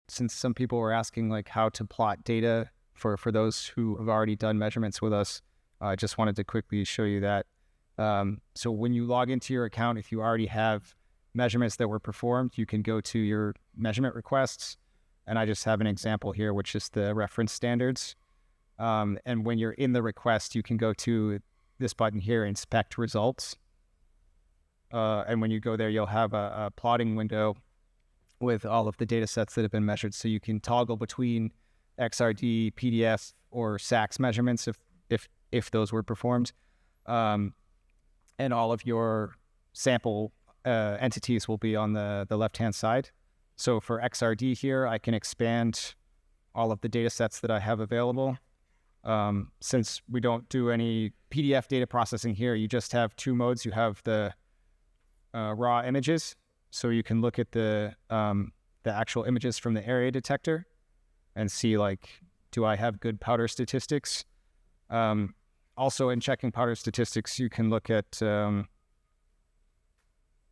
since some people were asking like how to plot data for those who have already done measurements with us, I just wanted to quickly show you that. So when you log into your account, if you already have measurements that were performed, you can go to your measurement requests. And I just have an example here, which is the reference standards. And when you're in the request, you can go to this button here, inspect results. And when you go there, you'll have a plotting window with all of the data sets that have been measured. So you can toggle between XRD, PDF, or SAX measurements if those were performed. And all of your sample entities will be on the left-hand side. So for XRD here, I can expand all of the data sets that I have available. Since we don't do any PDF data processing here, you just have two modes. You have the raw images, so you can look at the actual images from the area detector and see, like, do I have good powder statistics? Also, in checking powder statistics, you can look at,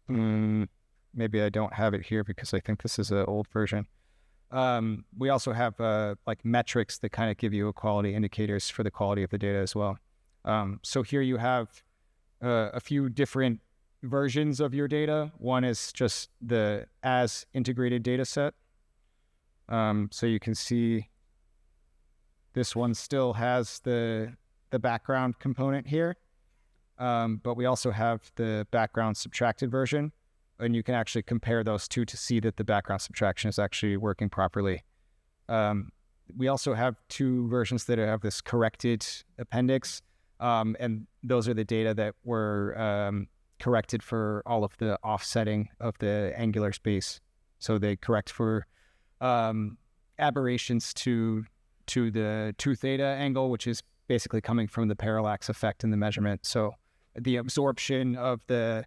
maybe I don't have it here because I think this is an old version. We also have like metrics that kind of give you quality indicators for the quality of the data as well. So here you have a few different versions of your data. One is just the as integrated data set. So you can see this one still has the background component here, but we also have the background subtracted version, and you can actually compare those two to see that the background subtraction is actually working properly. We also have two versions that have this corrected appendix, and those are the data that were corrected for all of the offsetting of the angular space. So they correct for aberrations to the 2 theta angle, which is basically coming from the parallax effect in the measurement. So the absorption of the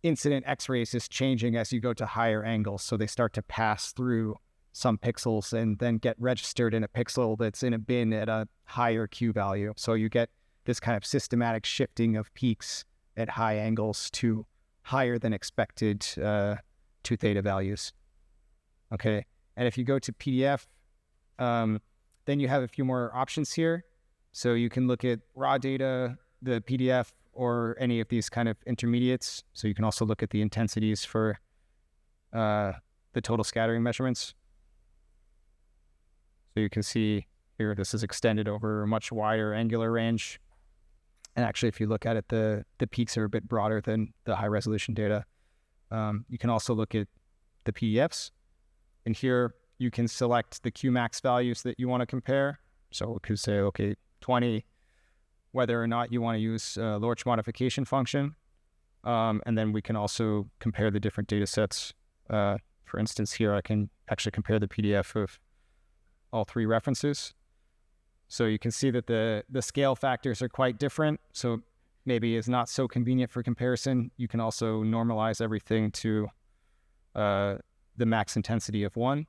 incident X-rays is changing as you go to higher angles. So they start to pass through some pixels and then get registered in a pixel that's in a bin at a higher Q value. So you get this kind of systematic shifting of peaks at high angles to higher than expected 2 theta values. Okay, and if you go to PDF, then you have a few more options here. So you can look at raw data, the PDF, or any of these kind of intermediates. So you can also look at the intensities for the total scattering measurements. So you can see here, this is extended over a much wider angular range. And actually, if you look at it, the peaks are a bit broader than the high resolution data. You can also look at the PDFs. And here you can select the Qmax values that you want to compare. So we could say, okay, 20, whether or not you want to use Lorch modification function. And then we can also compare the different data sets. For instance, here I can actually compare the PDF of all 3 references. So you can see that the scale factors are quite different. So maybe it's not so convenient for comparison. You can also normalize everything to the max intensity of 1.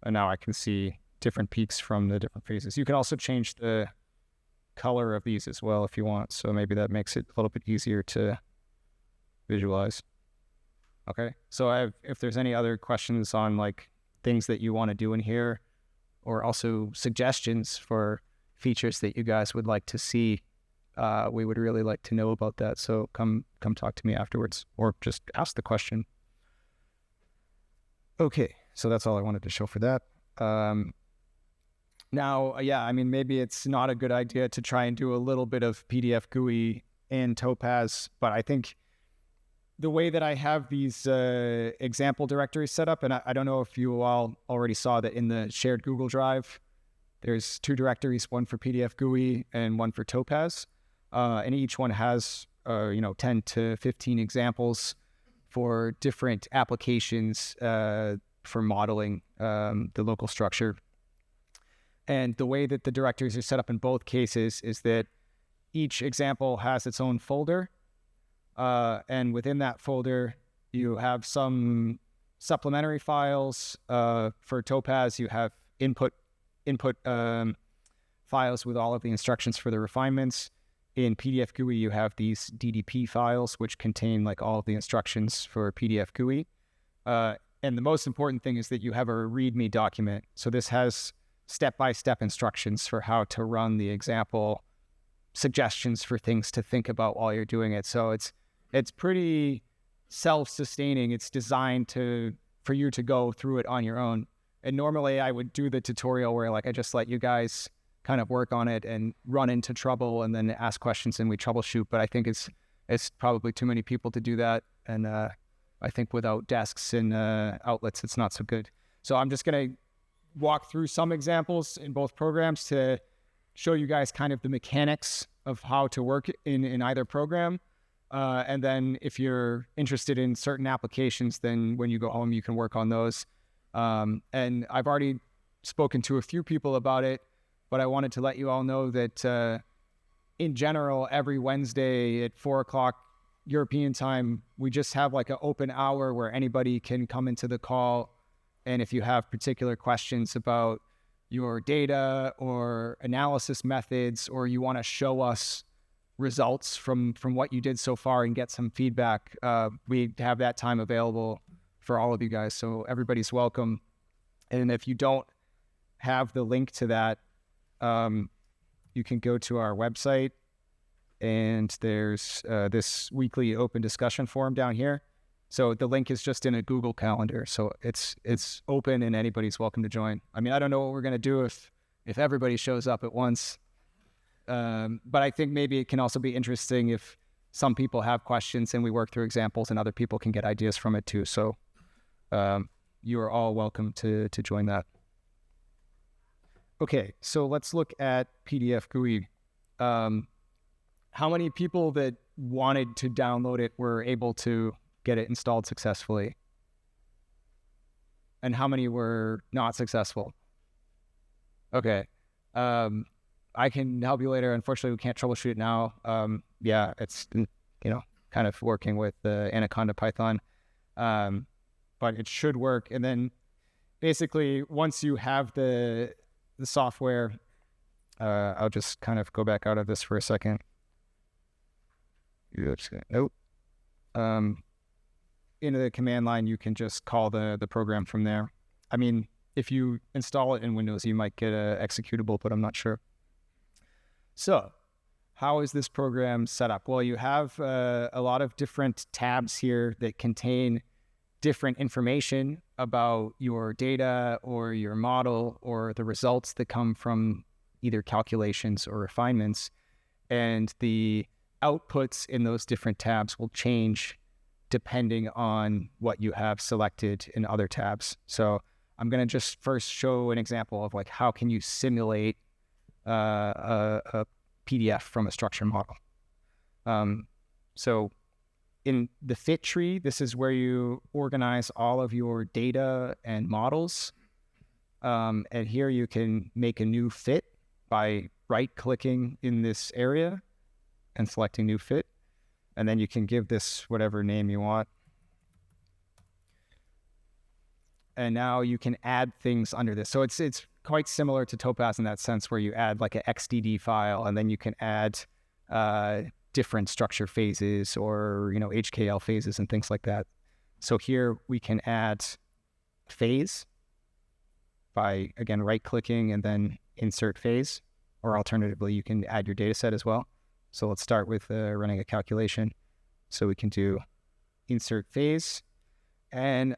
And now I can see different peaks from the different phases. You can also change the color of these as well if you want. So maybe that makes it a little bit easier to visualize. Okay, so if there's any other questions on like things that you want to do in here, or also suggestions for features that you guys would like to see, we would really like to know about that. So come talk to me afterwards, or just ask the question. Okay, so that's all I wanted to show for that. Now, yeah, I mean, maybe it's not a good idea to try and do a little bit of PDF GUI in Topaz, but I think the way that I have these example directories set up, and I don't know if you all already saw that in the shared Google Drive, there's 2 directories, one for PDF GUI and one for Topaz. And each one has, 10 to 15 examples for different applications for modeling the local structure. And the way that the directories are set up in both cases is that each example has its own folder. And within that folder, you have some supplementary files. For Topaz, you have input files with all of the instructions for the refinements. In PDF GUI, you have these DDP files, which contain like all of the instructions for PDF GUI. And the most important thing is that you have a README document. So this has step-by-step instructions for how to run the example, suggestions for things to think about while you're doing it. So it's pretty self-sustaining. It's designed for you to go through it on your own. And normally I would do the tutorial where like I just let you guys kind of work on it and run into trouble and then ask questions and we troubleshoot. But I think it's probably too many people to do that. And I think without desks and outlets, it's not so good. So I'm just going to walk through some examples in both programs to show you guys kind of the mechanics of how to work in either program. And then if you're interested in certain applications, then when you go home, you can work on those. And I've already spoken to a few people about it, but I wanted to let you all know that in general, every Wednesday at 4 o'clock European time, we just have like an open hour where anybody can come into the call. And if you have particular questions about your data or analysis methods, or you want to show us results from what you did so far and get some feedback, we have that time available for all of you guys. So everybody's welcome. And if you don't have the link to that, you can go to our website, and there's this weekly open discussion forum down here. So the link is just in a Google Calendar. So it's open and anybody's welcome to join. I mean, I don't know what we're going to do if everybody shows up at once. But I think maybe it can also be interesting if some people have questions and we work through examples and other people can get ideas from it too. So you are all welcome to join that. Okay, so let's look at PDF GUI. How many people that wanted to download it were able to get it installed successfully? And how many were not successful? Okay. I can help you later. Unfortunately, we can't troubleshoot it now. Yeah, it's, kind of working with the Anaconda Python. But it should work. And then basically, once you have the software, I'll just kind of go back out of this for a second. Nope. Into the command line, you can just call the program from there. I mean, if you install it in Windows, you might get a executable, but I'm not sure. So how is this program set up? Well, you have a lot of different tabs here that contain different information about your data or your model or the results that come from either calculations or refinements. And the outputs in those different tabs will change depending on what you have selected in other tabs. So I'm going to just first show an example of like how can you simulate a PDF from a structure model. So in the fit tree, this is where you organize all of your data and models. And here you can make a new fit by right-clicking in this area and selecting new fit. And then you can give this whatever name you want. And now you can add things under this. So it's quite similar to Topaz in that sense, where you add like an XDD file, and then you can add different structure phases or HKL phases and things like that. So here we can add phase by, again, right-clicking and then insert phase, or alternatively, you can add your data set as well. So let's start with running a calculation. So we can do insert phase, and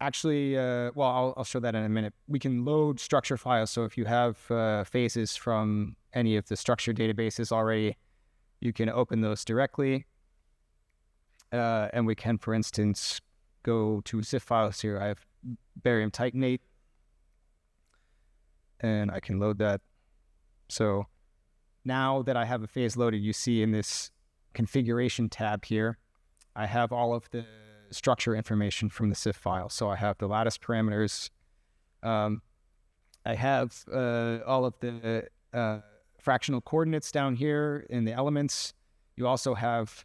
actually, I'll show that in a minute. We can load structure files. So if you have phases from any of the structure databases already, you can open those directly. And we can, for instance, go to zip files here. I have barium titanate, and I can load that. So now that I have a phase loaded, you see in this configuration tab here, I have all of the structure information from the CIF file. So I have the lattice parameters. I have all of the fractional coordinates down here in the elements. You also have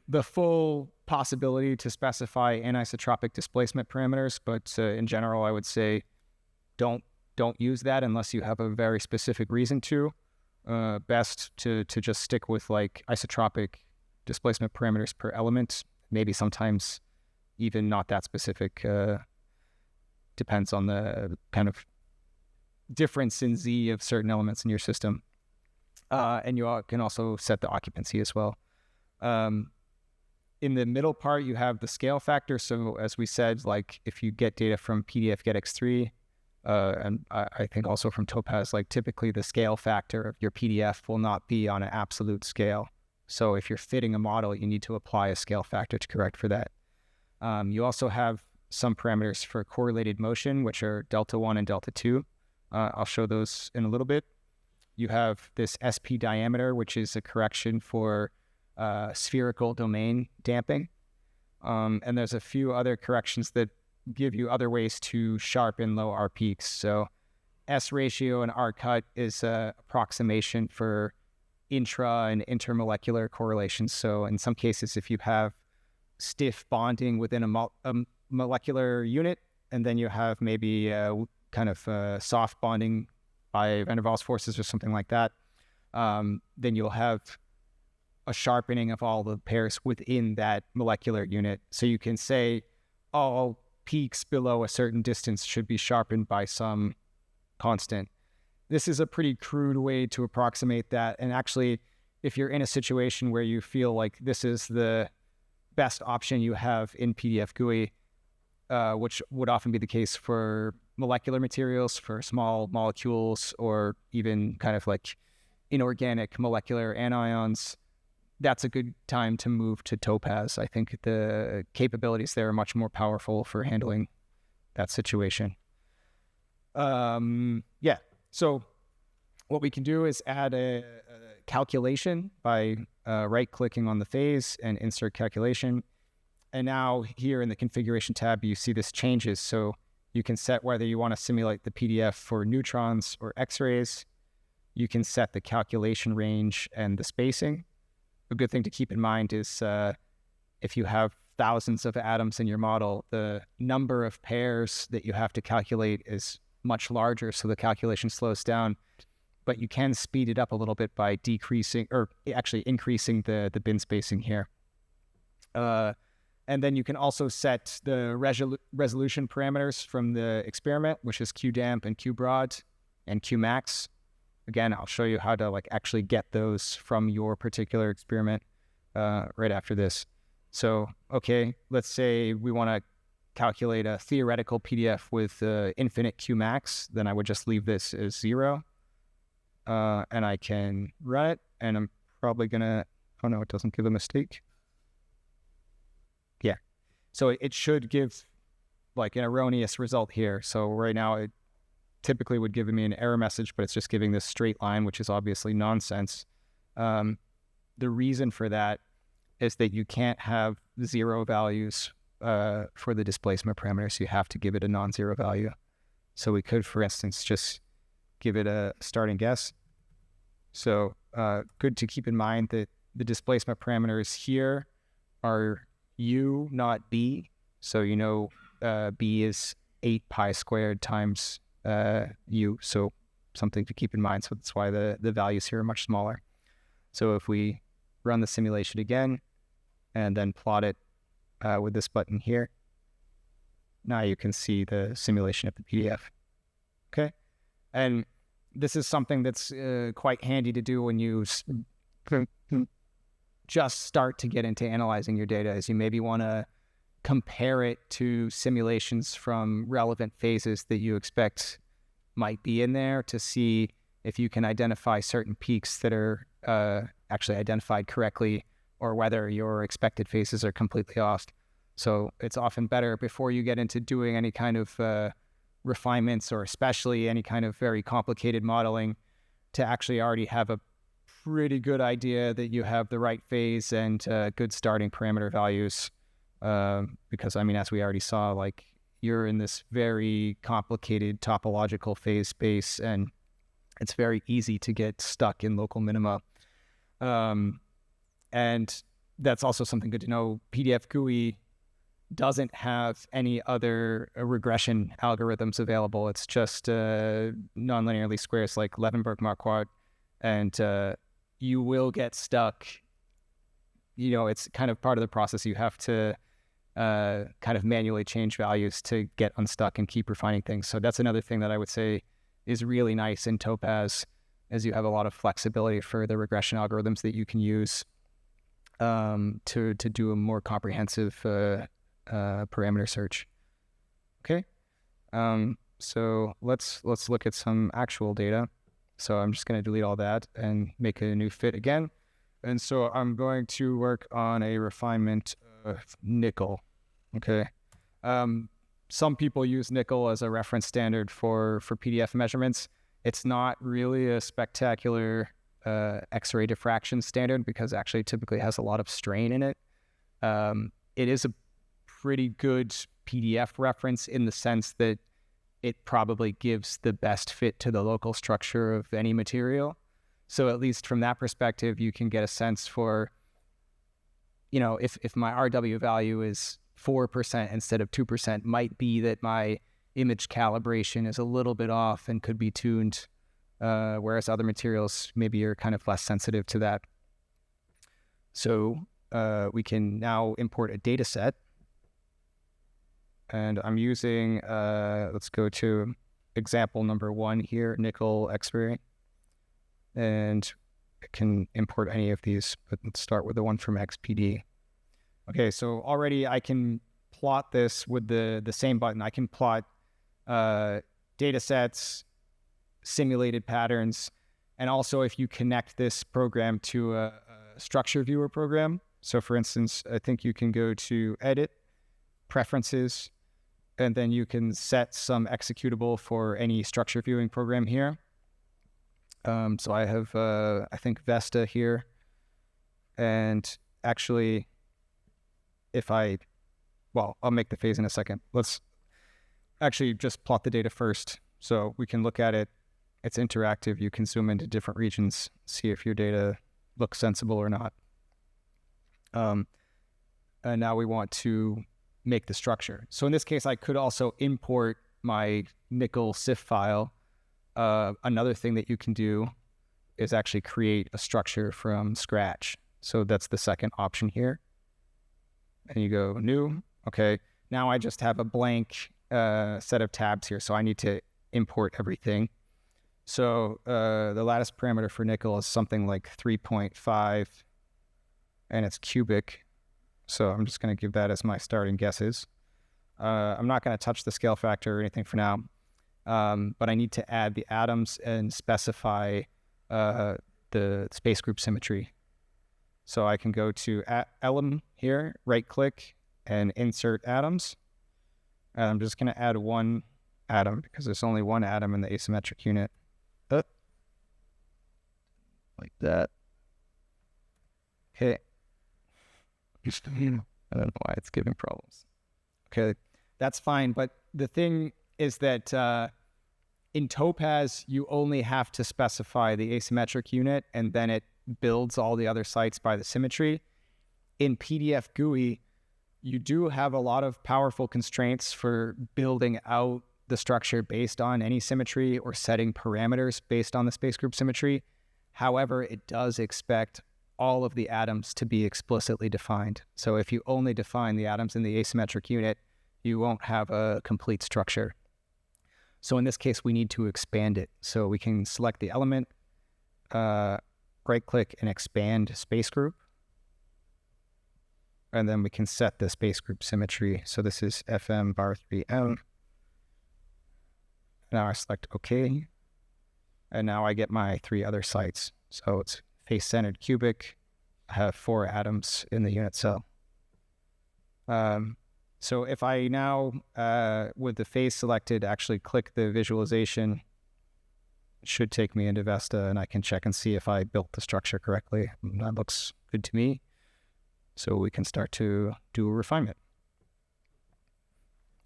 the full possibility to specify anisotropic displacement parameters, but in general, I would say don't use that unless you have a very specific reason to. Best to just stick with like isotropic displacement parameters per element. Maybe sometimes, even not that specific. Depends on the kind of difference in Z of certain elements in your system. And you can also set the occupancy as well. In the middle part, you have the scale factor. So as we said, like if you get data from PDF GetX3, and I think also from Topaz, like typically the scale factor of your PDF will not be on an absolute scale. So if you're fitting a model, you need to apply a scale factor to correct for that. You also have some parameters for correlated motion, which are delta 1 and delta 2. I'll show those in a little bit. You have this SP diameter, which is a correction for spherical domain damping. And there's a few other corrections that give you other ways to sharpen low R peaks. So S ratio and R cut is an approximation for intra and intermolecular correlations. So in some cases, if you have stiff bonding within a molecular unit, and then you have maybe kind of soft bonding by van der Waals forces or something like that, then you'll have a sharpening of all the pairs within that molecular unit. So you can say all peaks below a certain distance should be sharpened by some constant. This is a pretty crude way to approximate that. And actually, if you're in a situation where you feel like this is the best option you have in PDF GUI, which would often be the case for molecular materials, for small molecules, or even kind of like inorganic molecular anions, that's a good time to move to Topaz. I think the capabilities there are much more powerful for handling that situation. Yeah, so what we can do is add a calculation by right-clicking on the phase and insert calculation. And now here in the configuration tab, you see this changes. So you can set whether you want to simulate the PDF for neutrons or X-rays. You can set the calculation range and the spacing. A good thing to keep in mind is if you have thousands of atoms in your model, the number of pairs that you have to calculate is much larger, so the calculation slows down. But you can speed it up a little bit by decreasing, or actually increasing the bin spacing here. And then you can also set the resolution parameters from the experiment, which is QDamp and QBroad and QMax. Again, I'll show you how to like actually get those from your particular experiment right after this. So, okay, let's say we want to calculate a theoretical PDF with infinite QMax, then I would just leave this as 0. And I can run it, and I'm probably gonna, oh no, it doesn't give a mistake. Yeah, so it should give like an erroneous result here. So right now it typically would give me an error message, but it's just giving this straight line, which is obviously nonsense. The reason for that is that you can't have 0 values for the displacement parameters. You have to give it a non-zero value. So we could, for instance, just give it a starting guess. So good to keep in mind that the displacement parameters here are U, not B. So you know B is 8 pi squared times U. So something to keep in mind. So that's why the values here are much smaller. So if we run the simulation again and then plot it with this button here, now you can see the simulation of the PDF. Okay. And this is something that's quite handy to do when you just start to get into analyzing your data, is you maybe want to compare it to simulations from relevant phases that you expect might be in there to see if you can identify certain peaks that are actually identified correctly, or whether your expected phases are completely off. So it's often better before you get into doing any kind of refinements, or especially any kind of very complicated modeling, to actually already have a pretty good idea that you have the right phase and good starting parameter values. Because, I mean, as we already saw, like, you're in this very complicated topological phase space, and it's very easy to get stuck in local minima. And that's also something good to know. PDF GUI doesn't have any other regression algorithms available. It's just non-linearly squares like Levenberg-Marquardt, and you will get stuck. You know, it's kind of part of the process. You have to kind of manually change values to get unstuck and keep refining things. So that's another thing that I would say is really nice in Topaz, as you have a lot of flexibility for the regression algorithms that you can use to do a more comprehensive parameter search. Okay, so let's look at some actual data. So I'm just going to delete all that and make a new fit again. And so I'm going to work on a refinement of nickel. Okay. Some people use nickel as a reference standard for PDF measurements. It's not really a spectacular X-ray diffraction standard because actually typically has a lot of strain in it. It is a pretty good PDF reference in the sense that it probably gives the best fit to the local structure of any material. So at least from that perspective, you can get a sense for, if my RW value is 4% instead of 2%, might be that my image calibration is a little bit off and could be tuned, whereas other materials maybe are kind of less sensitive to that. So we can now import a data set. And I'm using, let's go to example number 1 here, nickel X-ray. And I can import any of these, but let's start with the one from XPD. Okay, so already I can plot this with the same button. I can plot data sets, simulated patterns, and also if you connect this program to a structure viewer program. So for instance, I think you can go to Edit, Preferences, and then you can set some executable for any structure viewing program here. So I have, I think, Vesta here. And actually, I'll make the phase in a second. Let's actually just plot the data first. So we can look at it. It's interactive. You can zoom into different regions, see if your data looks sensible or not. And now we want to make the structure. So in this case, I could also import my nickel CIF file. Another thing that you can do is actually create a structure from scratch. So that's the second option here. And you go new. Okay, now I just have a blank set of tabs here. So I need to import everything. So the lattice parameter for nickel is something like 3.5 and it's cubic. So I'm just going to give that as my starting guesses. I'm not going to touch the scale factor or anything for now. But I need to add the atoms and specify the space group symmetry. So I can go to Element here, right click, and insert atoms. And I'm just going to add one atom because there's only one atom in the asymmetric unit. Like that. Okay. I don't know why it's giving problems. Okay, that's fine. But the thing is that in Topaz, you only have to specify the asymmetric unit, and then it builds all the other sites by the symmetry. In PDF GUI, you do have a lot of powerful constraints for building out the structure based on any symmetry or setting parameters based on the space group symmetry. However, it does expect all of the atoms to be explicitly defined. So if you only define the atoms in the asymmetric unit, you won't have a complete structure. So in this case, we need to expand it. So we can select the element, right-click and expand space group. And then we can set the space group symmetry. So this is FM bar 3M. Now I select OK. And now I get my 3 other sites. So it's face-centered cubic. I have 4 atoms in the unit cell. So if I now, with the phase selected, actually click the visualization, it should take me into Vesta, and I can check and see if I built the structure correctly. That looks good to me. So we can start to do a refinement.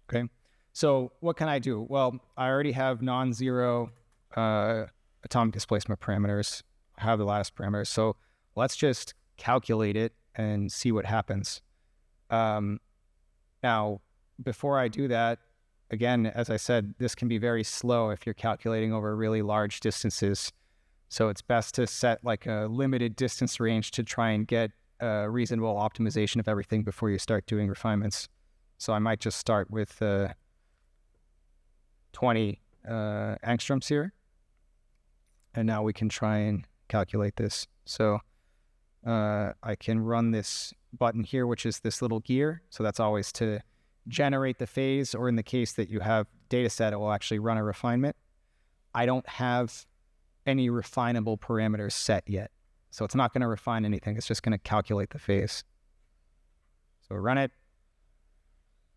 Okay, so what can I do? Well, I already have non-zero atomic displacement parameters. I have the lattice parameters. So let's just calculate it and see what happens. Now, before I do that, again, as I said, this can be very slow if you're calculating over really large distances. So it's best to set like a limited distance range to try and get a reasonable optimization of everything before you start doing refinements. So I might just start with 20 angstroms here. And now we can try and calculate this. So I can run this button here, which is this little gear. So that's always to generate the phase, or in the case that you have data set, it will actually run a refinement. I don't have any refinable parameters set yet. So it's not going to refine anything. It's just going to calculate the phase. So run it,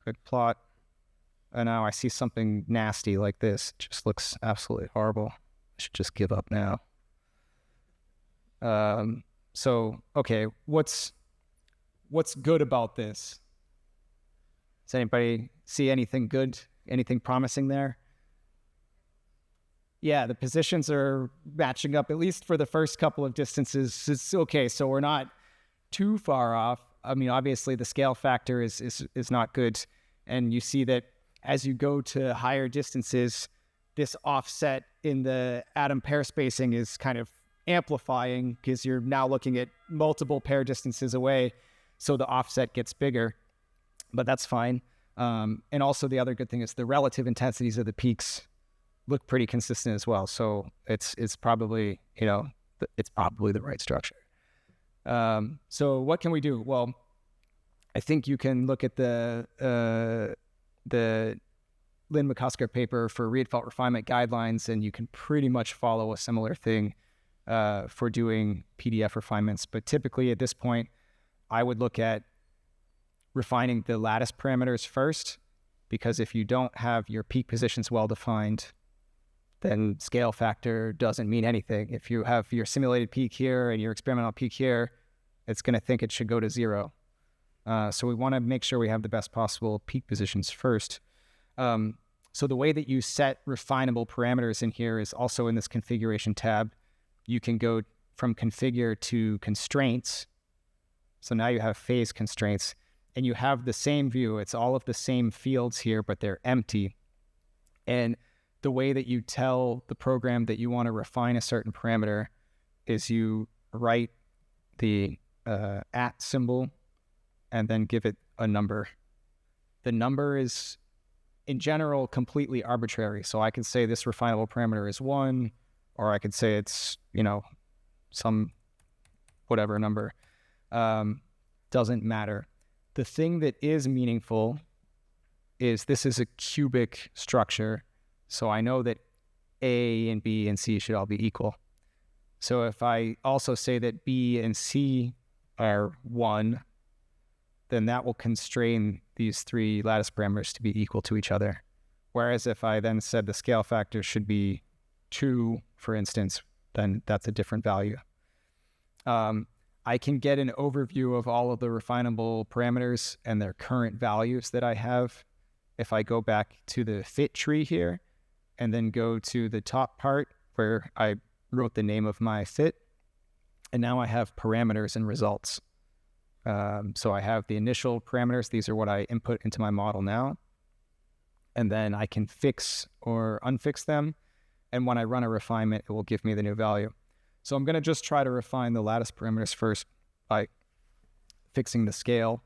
quick plot. And now I see something nasty like this. It just looks absolutely horrible. I should just give up now. So, okay, what's good about this? Does anybody see anything good, anything promising there? Yeah, the positions are matching up, at least for the first couple of distances. It's okay, so we're not too far off. I mean, obviously the scale factor is not good. And you see that as you go to higher distances, this offset in the atom pair spacing is kind of amplifying because you're now looking at multiple pair distances away. So the offset gets bigger, but that's fine. And also the other good thing is the relative intensities of the peaks look pretty consistent as well. So it's probably, it's probably the right structure. So what can we do? Well, I think you can look at the Lynn McCusker paper for Rietveld refinement guidelines, and you can pretty much follow a similar thing for doing PDF refinements. But typically at this point, I would look at refining the lattice parameters first, because if you don't have your peak positions well defined, then scale factor doesn't mean anything. If you have your simulated peak here and your experimental peak here, it's going to think it should go to 0. So we want to make sure we have the best possible peak positions first. So the way that you set refinable parameters in here is also in this configuration tab. You can go from configure to constraints. So now you have phase constraints, and you have the same view. It's all of the same fields here, but they're empty. And the way that you tell the program that you want to refine a certain parameter is you write the @ symbol and then give it a number. The number is, in general, completely arbitrary. So I can say this refinable parameter is 1, or I could say it's, some whatever number. Doesn't matter. The thing that is meaningful is this is a cubic structure. So I know that A and B and C should all be equal. So if I also say that B and C are 1, then that will constrain these 3 lattice parameters to be equal to each other. Whereas if I then said the scale factor should be 2, for instance, then that's a different value. I can get an overview of all of the refinable parameters and their current values that I have. If I go back to the fit tree here and then go to the top part where I wrote the name of my fit, and now I have parameters and results. So I have the initial parameters. These are what I input into my model now. And then I can fix or unfix them. And when I run a refinement, it will give me the new value. So I'm going to just try to refine the lattice parameters first by fixing the scale.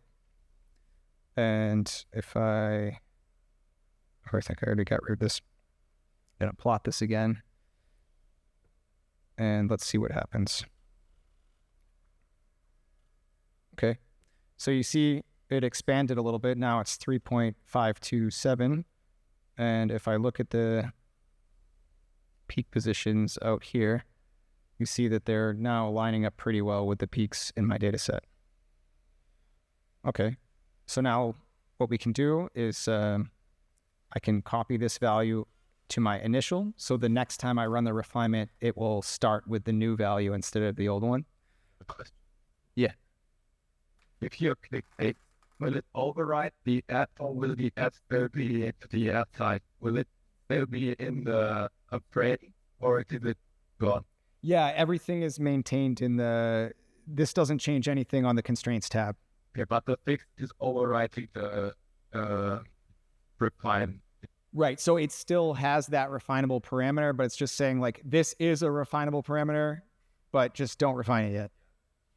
And if I think I already got rid of this. I'm going to plot this again. And let's see what happens. Okay, so you see it expanded a little bit. Now it's 3.527. And if I look at the peak positions out here, you see that they're now lining up pretty well with the peaks in my data set. Okay, so now what we can do is I can copy this value to my initial. So the next time I run the refinement, it will start with the new value instead of the old one. Yeah. If you click it, will it override the add, or will the add still be into the add side? Will it still be in the upgrade, or is it gone? Yeah, everything is maintained in this doesn't change anything on the constraints tab. Okay, but the fix is overriding the refine. Right, so it still has that refinable parameter, but it's just saying like, this is a refinable parameter, but just don't refine it yet.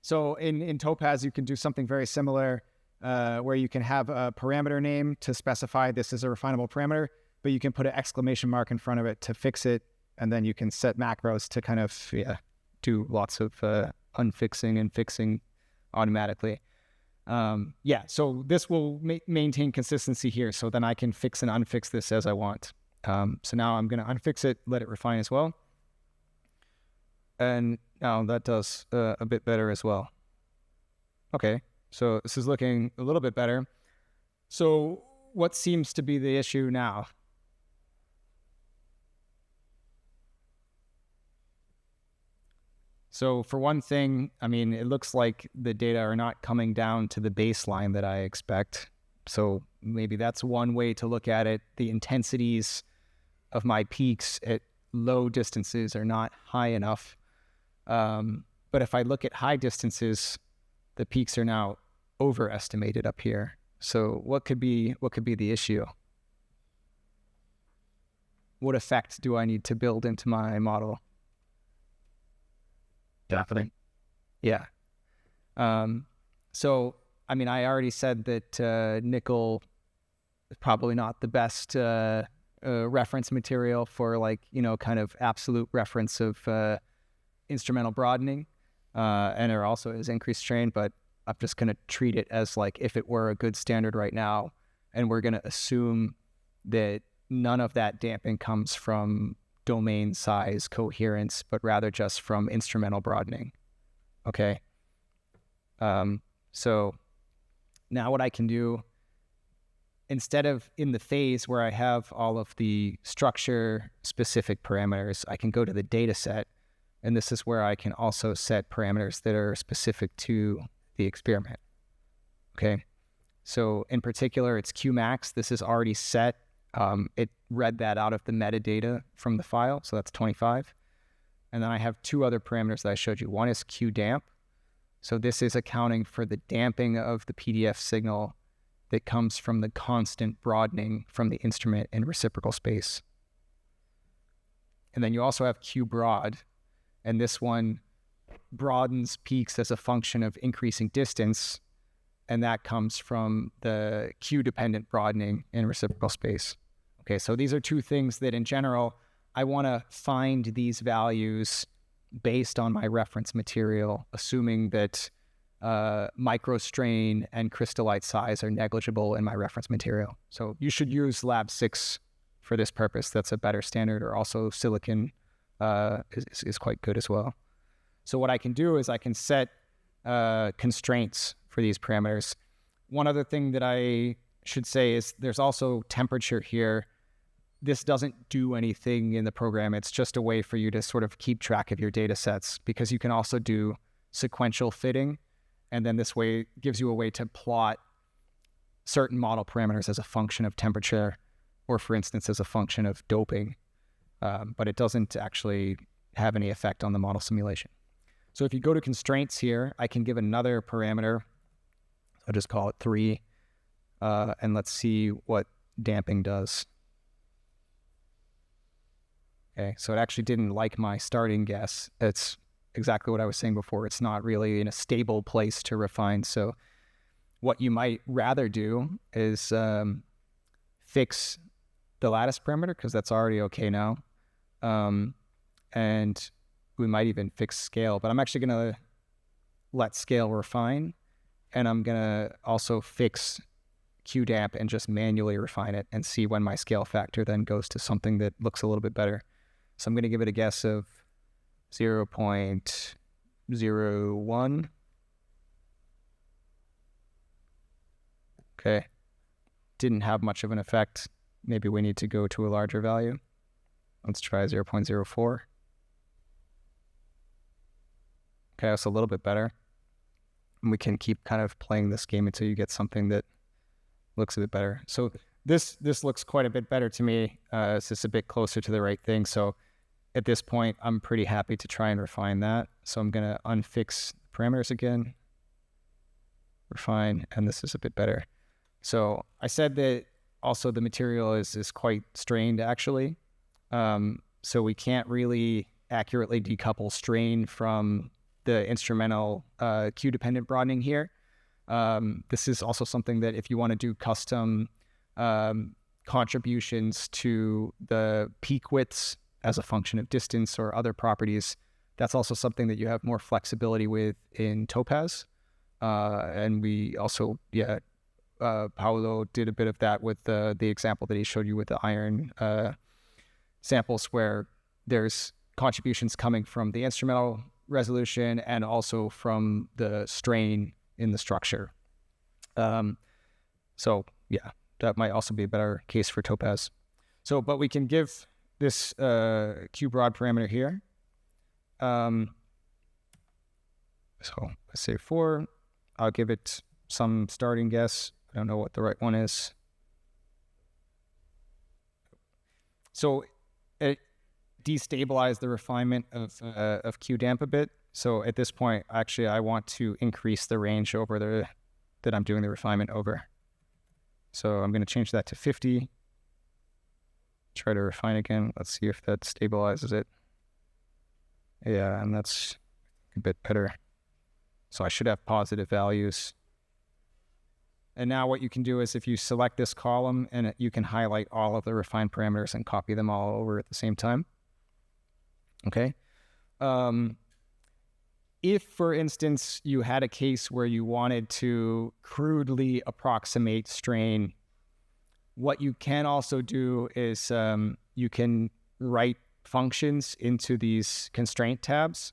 So in Topaz, you can do something very similar. where you can have a parameter name to specify this is a refinable parameter, but you can put an exclamation mark in front of it to fix it, and then you can set macros to kind of do lots of unfixing and fixing automatically. So this will maintain consistency here, so then I can fix and unfix this as I want. So now I'm going to unfix it, let it refine as well. And now that does a bit better as well. Okay, so this is looking a little bit better. So what seems to be the issue now? So for one thing, I mean, it looks like the data are not coming down to the baseline that I expect. So maybe that's one way to look at it. The intensities of my peaks at low distances are not high enough. But if I look at high distances, the peaks are now overestimated up here. So what could be the issue? What effect do I need to build into my model? Definitely. Yeah. So, I mean, I already said that nickel is probably not the best reference material for kind of absolute reference of instrumental broadening. And there also is increased strain, but I'm just going to treat it as like if it were a good standard right now, and we're going to assume that none of that damping comes from domain size coherence, but rather just from instrumental broadening. Okay. So now what I can do, instead of in the phase where I have all of the structure specific parameters, I can go to the data set, and this is where I can also set parameters that are specific to the experiment. Okay. So in particular, it's Qmax. This is already set. It read that out of the metadata from the file, so that's 25. And then I have two other parameters that I showed you. One is Qdamp. So this is accounting for the damping of the PDF signal that comes from the constant broadening from the instrument in reciprocal space. And then you also have Qbroad, and this one broadens peaks as a function of increasing distance, and that comes from the Q-dependent broadening in reciprocal space. Okay, so these are two things that in general, I want to find these values based on my reference material, assuming that microstrain and crystallite size are negligible in my reference material. So you should use Lab 6 for this purpose. That's a better standard, or also silicon is quite good as well. So what I can do is I can set constraints for these parameters. One other thing that I should say is there's also temperature here. This doesn't do anything in the program. It's just a way for you to sort of keep track of your data sets, because you can also do sequential fitting. And then this way gives you a way to plot certain model parameters as a function of temperature, or for instance, as a function of doping. But it doesn't actually have any effect on the model simulation. So if you go to constraints here, I can give another parameter. I'll just call it 3. And let's see what damping does. Okay, so it actually didn't like my starting guess. It's exactly what I was saying before. It's not really in a stable place to refine. So what you might rather do is fix the lattice parameter, because that's already okay now. And we might even fix scale, but I'm actually going to let scale refine, and I'm going to also fix Qdamp and just manually refine it and see when my scale factor then goes to something that looks a little bit better. So I'm going to give it a guess of 0.01. Okay. Didn't have much of an effect. Maybe we need to go to a larger value. Let's try 0.04. Okay, that's a little bit better. And we can keep kind of playing this game until you get something that looks a bit better. So this looks quite a bit better to me. It's just a bit closer to the right thing. So at this point, I'm pretty happy to try and refine that. So I'm going to unfix the parameters again, refine, and this is a bit better. So I said that also the material is quite strained, actually. So we can't really accurately decouple strain from the instrumental Q-dependent broadening here. This is also something that if you want to do custom contributions to the peak widths as a function of distance or other properties, that's also something that you have more flexibility with in Topaz. And we also, Paolo did a bit of that with the example that he showed you with the iron samples, where there's contributions coming from the instrumental resolution and also from the strain in the structure. So yeah, that might also be a better case for Topaz. So, but we can give this Q broad parameter here. So let's say 4. I'll give it some starting guess. I don't know what the right one is. So it destabilized the refinement of QDamp a bit. So at this point, actually, I want to increase the range over that I'm doing the refinement over. So I'm going to change that to 50. Try to refine again. Let's see if that stabilizes it. Yeah, and that's a bit better. So I should have positive values. And now what you can do is if you select this column, and you can highlight all of the refined parameters and copy them all over at the same time. Okay. If, for instance, you had a case where you wanted to crudely approximate strain, what you can also do is you can write functions into these constraint tabs.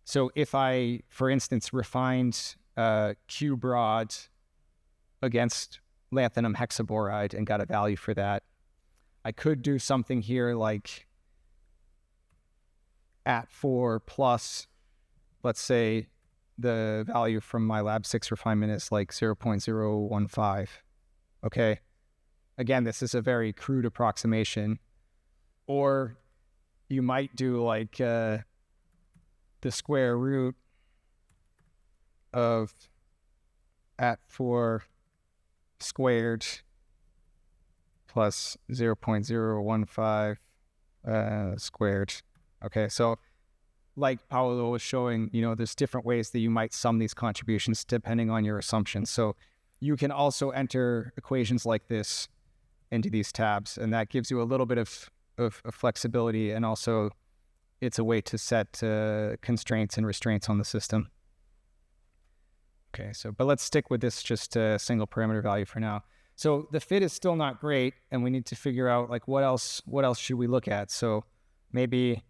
So if I, for instance, refined Q broad against lanthanum hexaboride and got a value for that, I could do something here like at 4 plus, let's say the value from my lab 6 refinement is like 0.015. Okay. Again, this is a very crude approximation. Or you might do like the square root of at 4 squared plus 0.015 squared. Okay, so like Paolo was showing, there's different ways that you might sum these contributions depending on your assumptions. So you can also enter equations like this into these tabs, and that gives you a little bit of flexibility, and also it's a way to set constraints and restraints on the system. Okay, but let's stick with this just single parameter value for now. So the fit is still not great, and we need to figure out like what else should we look at. So maybe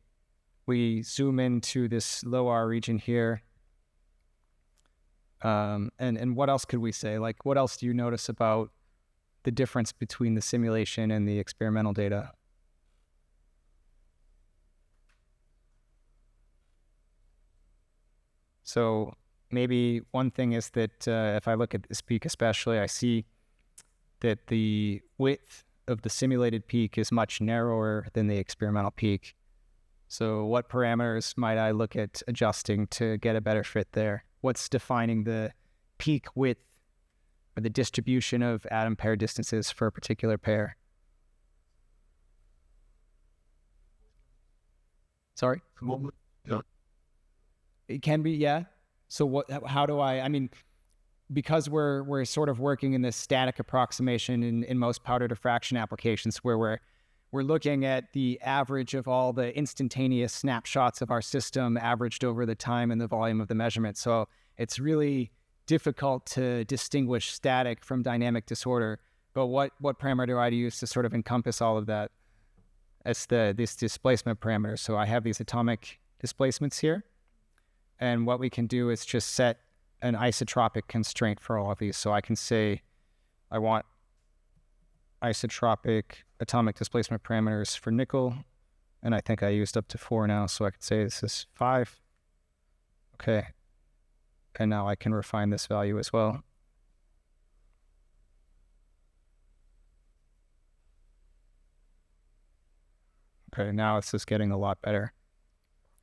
we zoom into this low R region here. And what else could we say? Like, what else do you notice about the difference between the simulation and the experimental data? So maybe one thing is that if I look at this peak especially, I see that the width of the simulated peak is much narrower than the experimental peak. So what parameters might I look at adjusting to get a better fit there? What's defining the peak width or the distribution of atom pair distances for a particular pair? Sorry? Yeah. It can be, yeah. So how do I mean, because we're sort of working in this static approximation in most powder diffraction applications, where we're looking at the average of all the instantaneous snapshots of our system averaged over the time and the volume of the measurement. So it's really difficult to distinguish static from dynamic disorder. But what parameter do I use to sort of encompass all of that? It's this displacement parameter. So I have these atomic displacements here. And what we can do is just set an isotropic constraint for all of these. So I can say I want isotropic atomic displacement parameters for nickel. And I think I used up to 4 now. So I could say this is 5. Okay. And now I can refine this value as well. Okay, now it's just getting a lot better.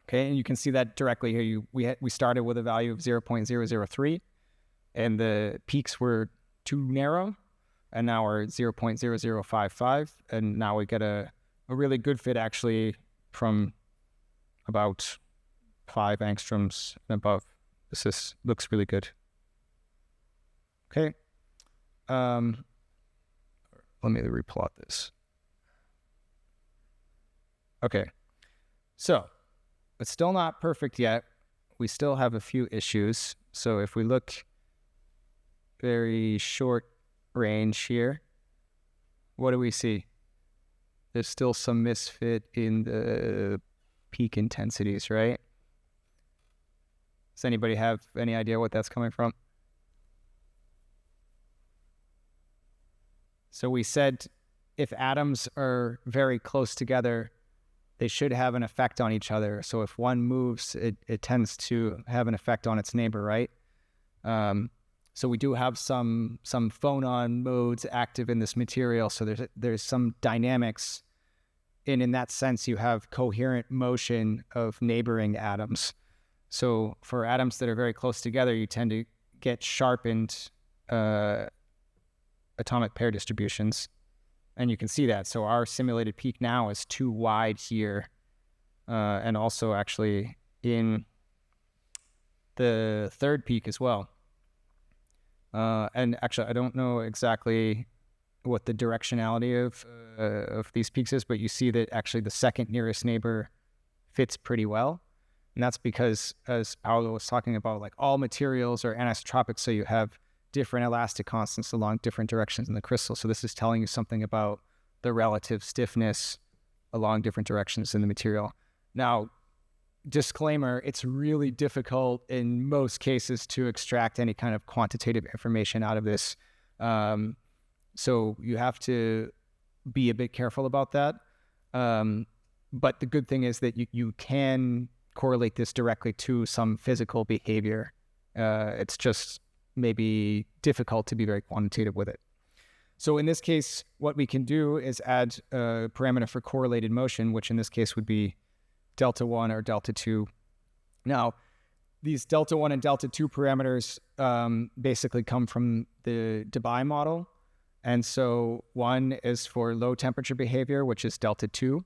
Okay, and you can see that directly here. We started with a value of 0.003, and the peaks were too narrow, and now we're 0.0055, and now we get a really good fit actually from about 5 angstroms and above. Looks really good. Okay. Let me replot this. Okay. So it's still not perfect yet. We still have a few issues. So if we look very short range here, what do we see? There's still some misfit in the peak intensities, right? Does anybody have any idea what that's coming from? So we said if atoms are very close together, they should have an effect on each other. So if one moves, it tends to have an effect on its neighbor, right? So we do have some phonon modes active in this material. So there's some dynamics. And in that sense, you have coherent motion of neighboring atoms. So for atoms that are very close together, you tend to get sharpened atomic pair distributions. And you can see that. So our simulated peak now is too wide here. And also actually in the third peak as well. And actually, I don't know exactly what the directionality of these peaks is, but you see that actually the second nearest neighbor fits pretty well. And that's because, as Paolo was talking about, like all materials are anisotropic, so you have different elastic constants along different directions in the crystal. So this is telling you something about the relative stiffness along different directions in the material. Now, disclaimer, it's really difficult in most cases to extract any kind of quantitative information out of this. So you have to be a bit careful about that. But the good thing is that you can correlate this directly to some physical behavior. It's just maybe difficult to be very quantitative with it. So in this case, what we can do is add a parameter for correlated motion, which in this case would be delta 1 or delta 2. Now, these delta 1 and delta 2 parameters basically come from the Debye model. And so one is for low temperature behavior, which is delta 2.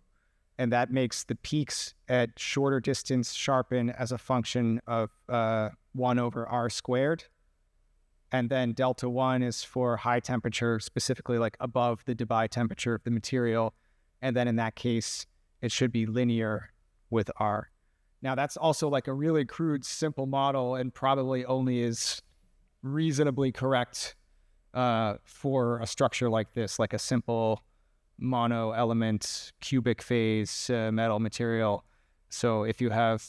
And that makes the peaks at shorter distance sharpen as a function of 1 over r squared. And then delta 1 is for high temperature, specifically like above the Debye temperature of the material. And then in that case, it should be linear with r. Now, that's also like a really crude, simple model and probably only is reasonably correct for a structure like this, like a simple mono element cubic phase metal material. So if you have,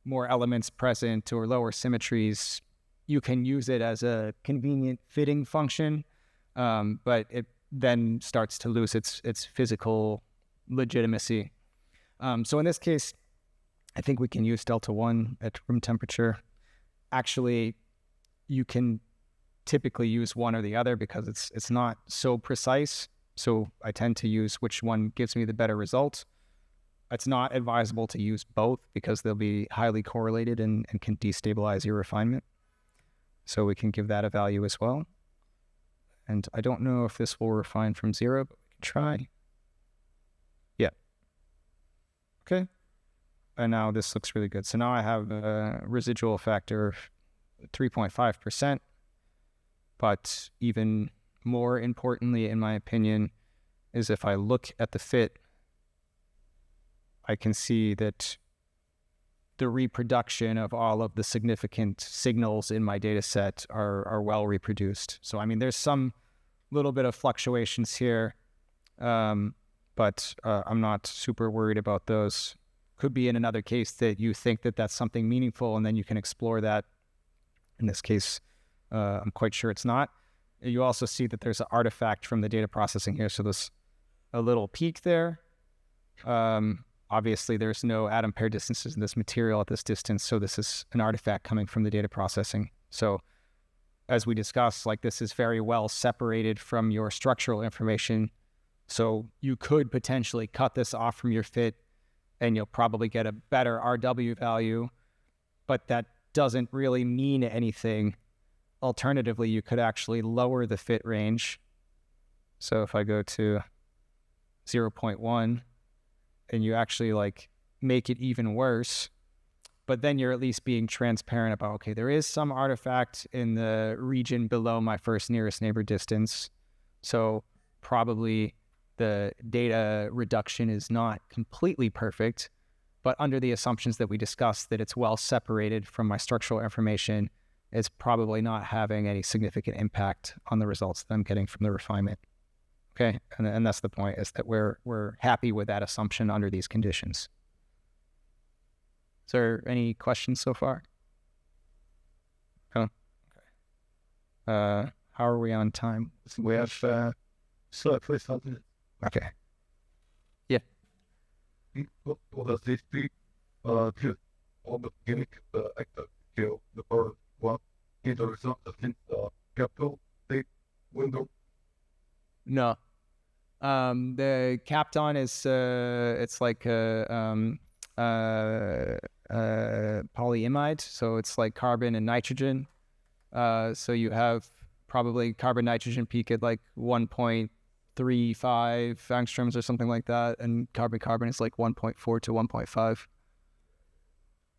more elements present or lower symmetries, you can use it as a convenient fitting function, but it then starts to lose its physical legitimacy. So in this case, I think we can use delta 1 at room temperature. Actually, you can typically use one or the other because it's not so precise. So I tend to use which one gives me the better result. It's not advisable to use both because they'll be highly correlated and can destabilize your refinement. So we can give that a value as well. And I don't know if this will refine from 0, but we can try. Yeah. Okay. And now this looks really good. So now I have a residual factor of 3.5%. But even more importantly, in my opinion, is if I look at the fit, I can see that the reproduction of all of the significant signals in my data set are well reproduced. So, I mean, there's some little bit of fluctuations here, but I'm not super worried about those. Could be in another case that you think that that's something meaningful, and then you can explore that. In this case, I'm quite sure it's not. You also see that there's an artifact from the data processing here. So there's a little peak there. Obviously, there's no atom pair distances in this material at this distance, so this is an artifact coming from the data processing. So as we discussed, like this is very well separated from your structural information. So you could potentially cut this off from your fit, and you'll probably get a better RW value, but that doesn't really mean anything. Alternatively, you could actually lower the fit range. So if I go to 0.1, and you actually like make it even worse, but then you're at least being transparent about, okay, there is some artifact in the region below my first nearest neighbor distance. So probably the data reduction is not completely perfect, but under the assumptions that we discussed, that it's well separated from my structural information, it's probably not having any significant impact on the results that I'm getting from the refinement. Okay, and that's the point, is that we're happy with that assumption under these conditions. Is there any questions so far? Oh, okay. How are we on time? We have so for something. Okay. Yeah. What does this be? To all the gimmick kill the bird one in the result of capital the window. No. The Kapton is it's like a polyimide, so it's like carbon and nitrogen. So you have probably carbon nitrogen peak at like 1.35 angstroms or something like that, and carbon is like 1.4 to 1.5.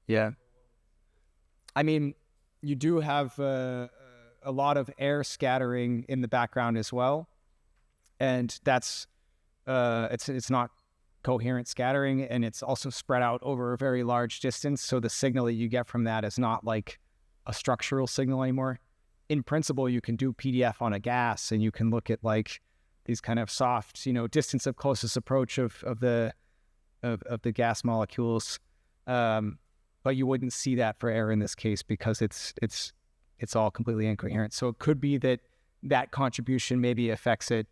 Yeah. I mean, you do have a lot of air scattering in the background as well, and that's it's not coherent scattering, and it's also spread out over a very large distance, so the signal that you get from that is not like a structural signal anymore. In principle, you can do PDF on a gas, and you can look at like these kind of soft, distance of closest approach of the gas molecules, but you wouldn't see that for air in this case because it's all completely incoherent. So it could be that contribution maybe affects it,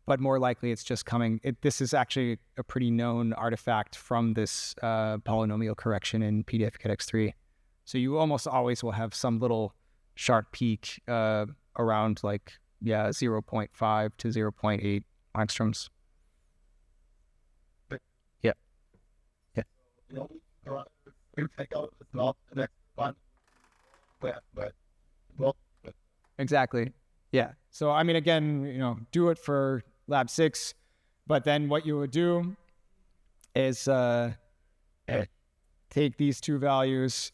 but more likely it's just coming. This is actually a pretty known artifact from this polynomial correction in PDF KDX3. So you almost always will have some little sharp peak around 0.5 to 0.8 angstroms. Yeah. We take out the next one. Exactly. Yeah. So I mean, again, do it for lab 6, but then what you would do is take these two values,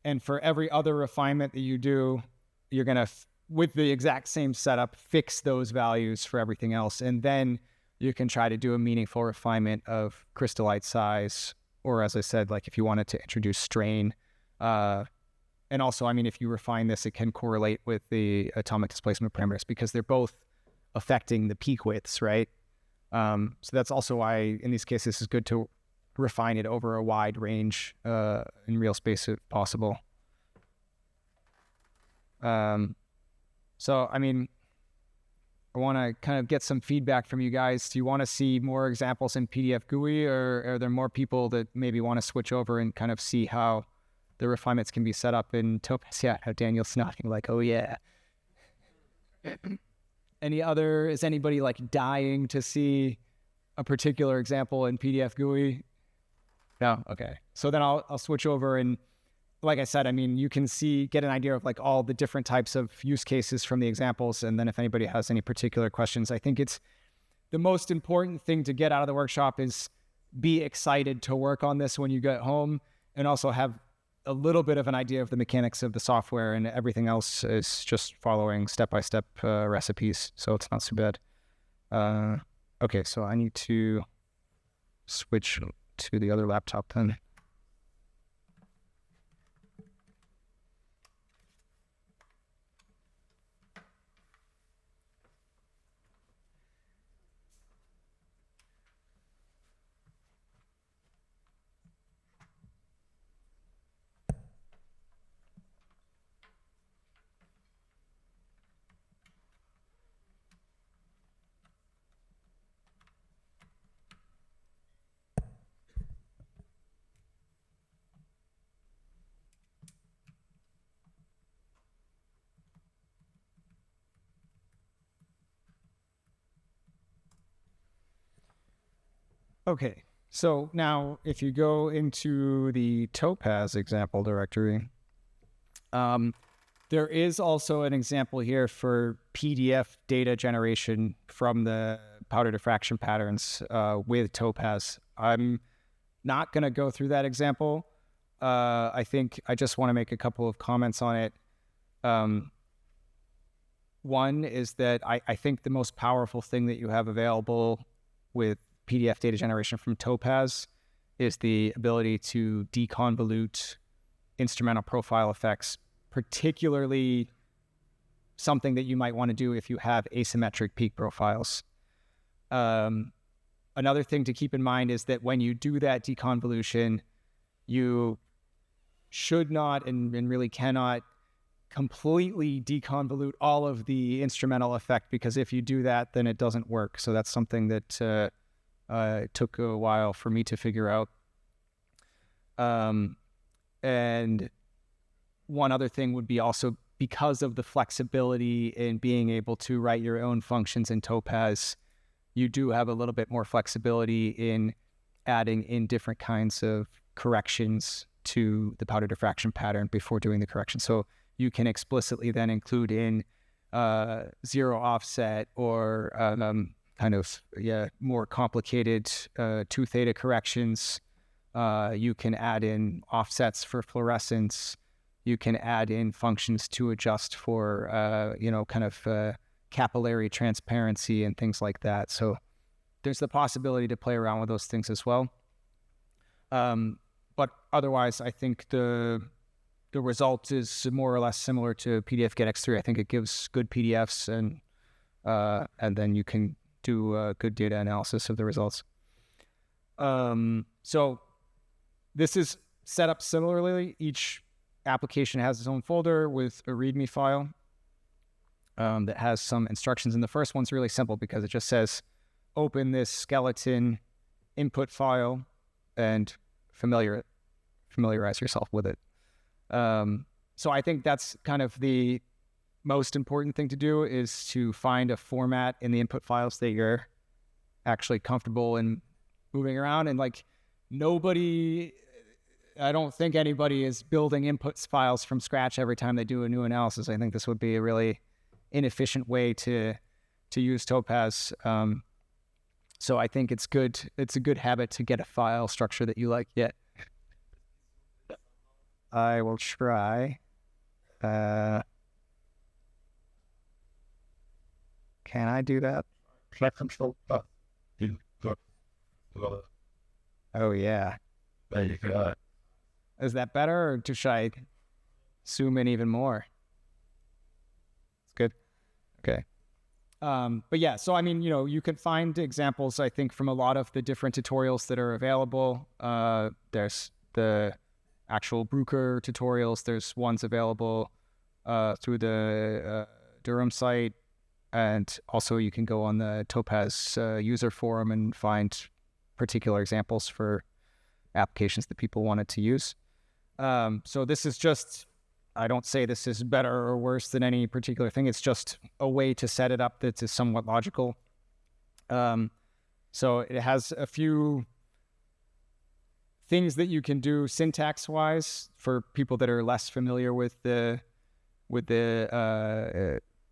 and for every other refinement that you do, you're going to, with the exact same setup, fix those values for everything else. And then you can try to do a meaningful refinement of crystallite size, or as I said, like if you wanted to introduce strain. And also, I mean, if you refine this, it can correlate with the atomic displacement parameters because they're both affecting the peak widths, right? So that's also why in these cases it's good to refine it over a wide range in real space if possible. So, I mean, I want to kind of get some feedback from you guys. Do you want to see more examples in PDF GUI, or are there more people that maybe want to switch over and kind of see how the refinements can be set up in Topaz? Yeah, how Daniel's nodding like, oh yeah. Is anybody like dying to see a particular example in PDF GUI? No? Okay. So then I'll switch over, and like I said, I mean, you can get an idea of like all the different types of use cases from the examples. And then if anybody has any particular questions, I think it's the most important thing to get out of the workshop is be excited to work on this when you get home, and also have a little bit of an idea of the mechanics of the software, and everything else is just following step-by-step recipes. So it's not so bad. Okay, so I need to switch to the other laptop then. Okay, so now if you go into the Topaz example directory, there is also an example here for PDF data generation from the powder diffraction patterns with Topaz. I'm not going to go through that example. I think I just want to make a couple of comments on it. One is that I think the most powerful thing that you have available with PDF data generation from Topaz is the ability to deconvolute instrumental profile effects, particularly something that you might want to do if you have asymmetric peak profiles. Another thing to keep in mind is that when you do that deconvolution, you should not and really cannot completely deconvolute all of the instrumental effect, because if you do that, then it doesn't work. So that's something that took a while for me to figure out. And one other thing would be also, because of the flexibility in being able to write your own functions in Topaz, you do have a little bit more flexibility in adding in different kinds of corrections to the powder diffraction pattern before doing the correction. So you can explicitly then include in zero offset or more complicated 2 theta corrections. You can add in offsets for fluorescence. You can add in functions to adjust for, capillary transparency and things like that. So there's the possibility to play around with those things as well. But otherwise, I think the result is more or less similar to PDF Get X3. I think it gives good PDFs, and then you can do good data analysis of the results. So this is set up similarly. Each application has its own folder with a README file that has some instructions. And the first one's really simple because it just says, open this skeleton input file and familiarize yourself with it. So I think that's kind of the most important thing to do, is to find a format in the input files that you're actually comfortable in moving around. And I don't think anybody is building input files from scratch every time they do a new analysis. I think this would be a really inefficient way to use Topaz. So I think it's good. It's a good habit to get a file structure that you like. Yeah. I will try. Can I do that? Oh, yeah. Is that better, or should I zoom in even more? It's good. Okay. But yeah, so I mean, you can find examples, I think, from a lot of the different tutorials that are available. There's the actual Bruker tutorials. There's ones available through the Durham site. And also you can go on the Topaz user forum and find particular examples for applications that people wanted to use. So this is just, I don't say this is better or worse than any particular thing. It's just a way to set it up that is somewhat logical. So it has a few things that you can do syntax-wise for people that are less familiar with the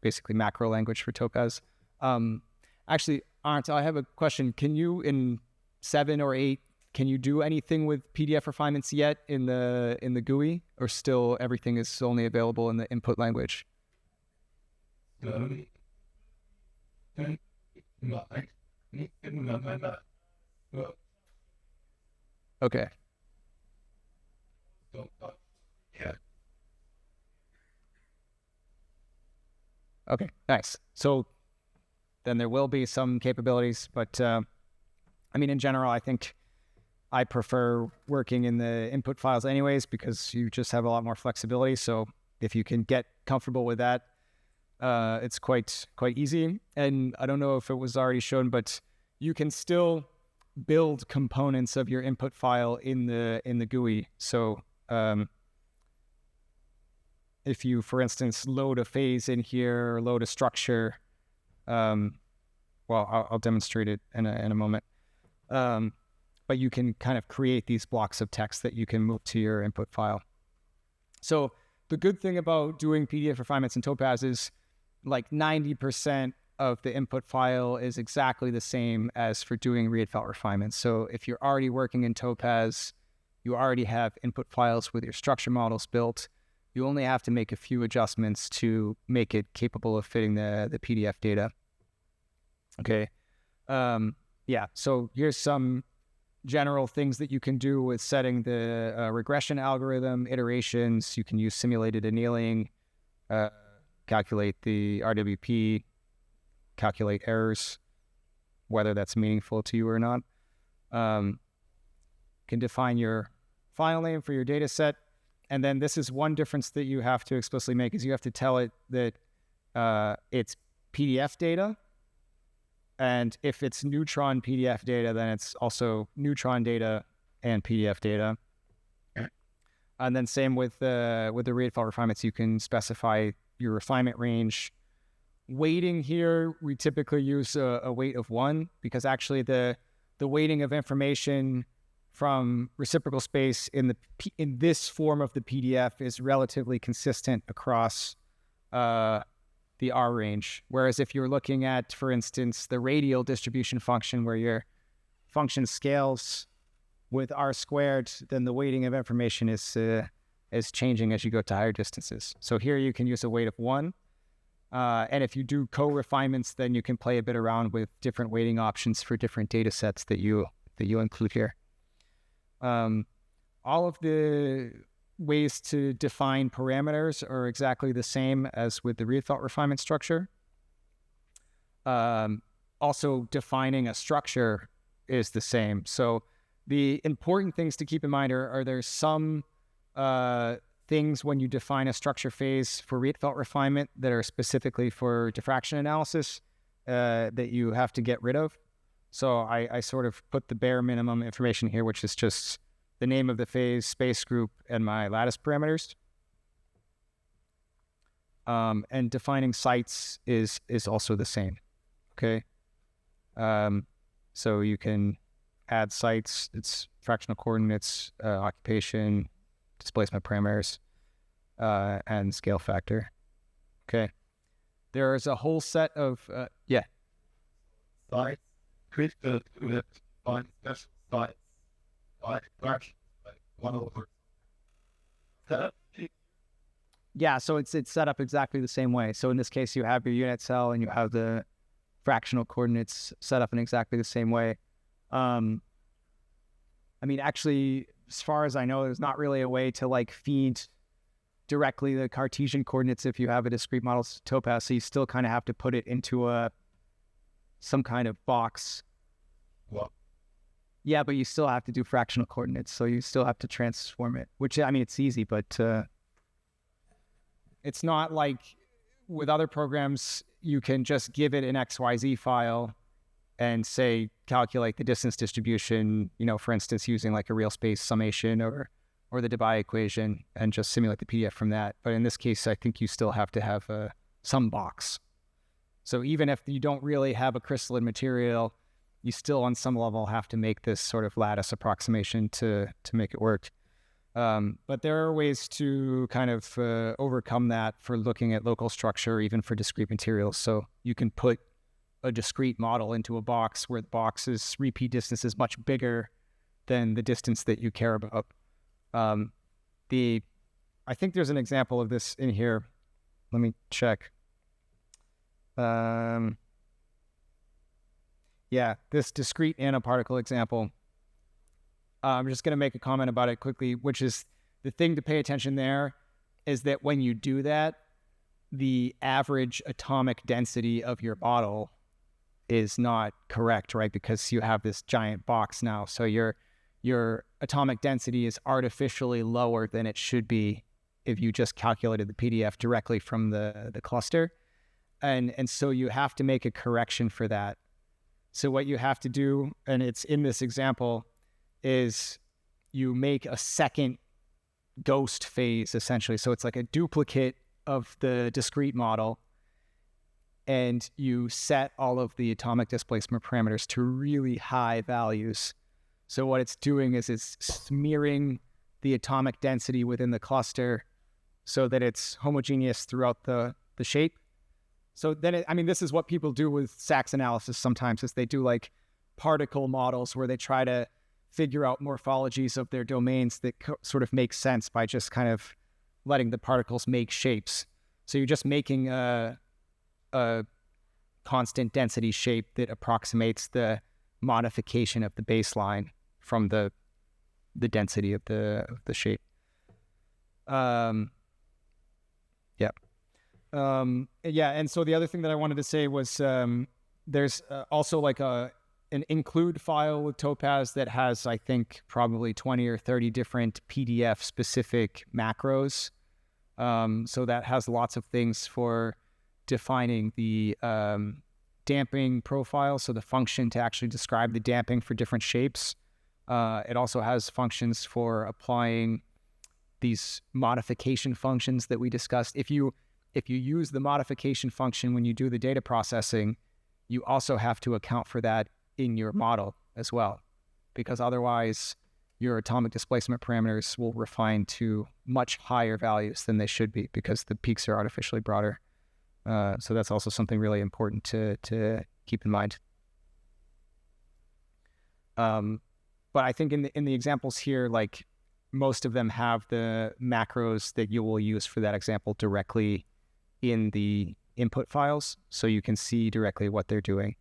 basically macro language for Topaz. Actually, Arndt, I have a question. Can you, in 7 or 8, can you do anything with PDF refinements yet in the GUI, or still everything is only available in the input language? Okay. Yeah. Okay, nice. So then there will be some capabilities, but I mean, in general, I think I prefer working in the input files anyways, because you just have a lot more flexibility. So if you can get comfortable with that, it's quite easy. And I don't know if it was already shown, but you can still build components of your input file in the GUI. So if you, for instance, load a phase in here or load a structure, well, I'll demonstrate it in a moment. But you can kind of create these blocks of text that you can move to your input file. So the good thing about doing PDF refinements in Topaz is like 90% of the input file is exactly the same as for doing Rietveld refinements. So if you're already working in Topaz, You already have input files with your structure models built. You only have to make a few adjustments to make it capable of fitting the PDF data. Okay. Yeah, so here's some general things that you can do with setting the regression algorithm, iterations. You can use simulated annealing, calculate the RWP, calculate errors, whether that's meaningful to you or not. Can define your file name for your data set. And then this is one difference that you have to explicitly make, is you have to tell it that it's PDF data. And if it's neutron PDF data, then it's also neutron data and PDF data. Okay. And then same with the read file refinements, you can specify your refinement range. Weighting here, we typically use a weight of 1, because actually the weighting of information from reciprocal space in this form of the PDF is relatively consistent across the R range. Whereas if you're looking at, for instance, the radial distribution function, where your function scales with R squared, then the weighting of information is changing as you go to higher distances. So here you can use a weight of 1. And if you do co-refinements, then you can play a bit around with different weighting options for different data sets that you include here. All of the ways to define parameters are exactly the same as with the read thought refinement structure. Also, defining a structure is the same. So the important things to keep in mind are there some things when you define a structure phase for read thought refinement that are specifically for diffraction analysis that you have to get rid of. So I sort of put the bare minimum information here, which is just the name of the phase, space group, and my lattice parameters. And defining sites is also the same, okay? So you can add sites, it's fractional coordinates, occupation, displacement parameters, and scale factor, okay? There's a whole set of, yeah. Sites, critical with one special sites. Yeah, so it's set up exactly the same way. So in this case, you have your unit cell and you have the fractional coordinates set up in exactly the same way. I mean, actually, as far as I know, there's not really a way to feed directly the Cartesian coordinates if you have a discrete model topaz. So you still kind of have to put it into some kind of box. What? Yeah, but you still have to do fractional coordinates, so you still have to transform it, which, I mean, it's easy, but it's not like with other programs, you can just give it an XYZ file and say, calculate the distance distribution, for instance, using a real space summation or the Debye equation, and just simulate the PDF from that. But in this case, I think you still have to have some box. So even if you don't really have a crystalline material, you still on some level have to make this sort of lattice approximation to make it work. But there are ways to kind of overcome that for looking at local structure, even for discrete materials. So you can put a discrete model into a box where the box's repeat distance is much bigger than the distance that you care about. I think there's an example of this in here. Let me check. Yeah, this discrete nanoparticle example. I'm just going to make a comment about it quickly, which is the thing to pay attention there is that when you do that, the average atomic density of your model is not correct, right? Because you have this giant box now. So your atomic density is artificially lower than it should be if you just calculated the PDF directly from the cluster. And so you have to make a correction for that. So what you have to do, and it's in this example, is you make a second ghost phase, essentially. So it's like a duplicate of the discrete model, and you set all of the atomic displacement parameters to really high values. So what it's doing is it's smearing the atomic density within the cluster so that it's homogeneous throughout the shape. So then, this is what people do with SACS analysis sometimes, is they do particle models where they try to figure out morphologies of their domains that sort of make sense by just kind of letting the particles make shapes. So you're just making a constant density shape that approximates the modification of the baseline from the density of the shape. And so the other thing that I wanted to say was there's also like an include file with Topaz that has, I think, probably 20 or 30 different PDF specific macros. So that has lots of things for defining the damping profile, so the function to actually describe the damping for different shapes. It also has functions for applying these modification functions that we discussed. If you use the modification function when you do the data processing, you also have to account for that in your model as well, because otherwise your atomic displacement parameters will refine to much higher values than they should be because the peaks are artificially broader. So that's also something really important to keep in mind. But I think in the examples here, like most of them have the macros that you will use for that example directly in the input files, so you can see directly what they're doing.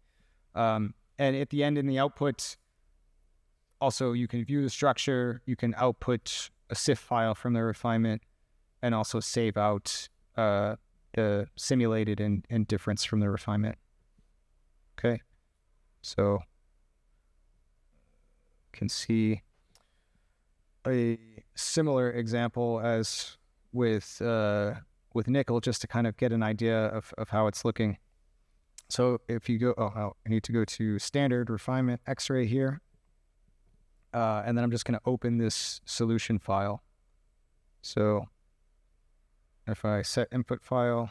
And at the end in the output, also you can view the structure, you can output a CIF file from the refinement, and also save out the simulated and difference from the refinement. Okay, so you can see a similar example as with nickel, just to kind of get an idea of how it's looking. So if you go, I need to go to standard refinement X-ray here. And then I'm just going to open this solution file. So if I set input file,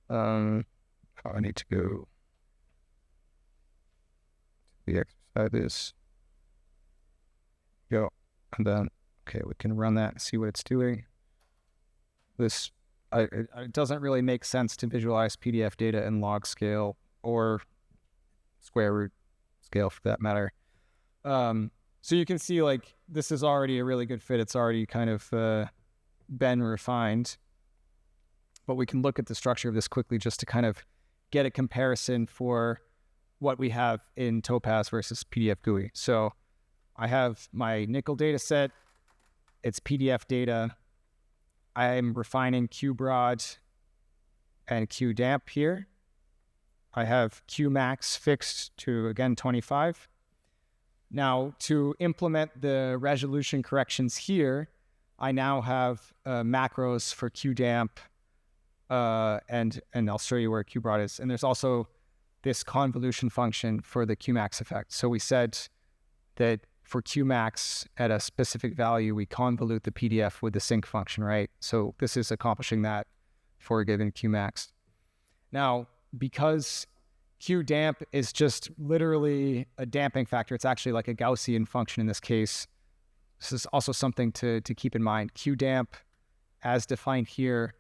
I need to go to the exercises. Go, and then, okay, we can run that and see what it's doing. It doesn't really make sense to visualize PDF data in log scale or square root scale for that matter. So you can see like this is already a really good fit. It's already kind of been refined, but we can look at the structure of this quickly just to kind of get a comparison for what we have in Topaz versus PDF GUI. So I have my nickel data set. It's PDF data. I'm refining Q broad and Q damp here. I have Q max fixed to, again, 25. Now, to implement the resolution corrections here, I now have macros for Q damp, and I'll show you where Q broad is. And there's also this convolution function for the Q max effect. So we said that for Q max at a specific value, we convolute the PDF with the sync function, right? So this is accomplishing that for a given Q max. Now, because Q damp is just literally a damping factor, it's actually like a Gaussian function in this case. This is also something to keep in mind. Q damp, as defined here,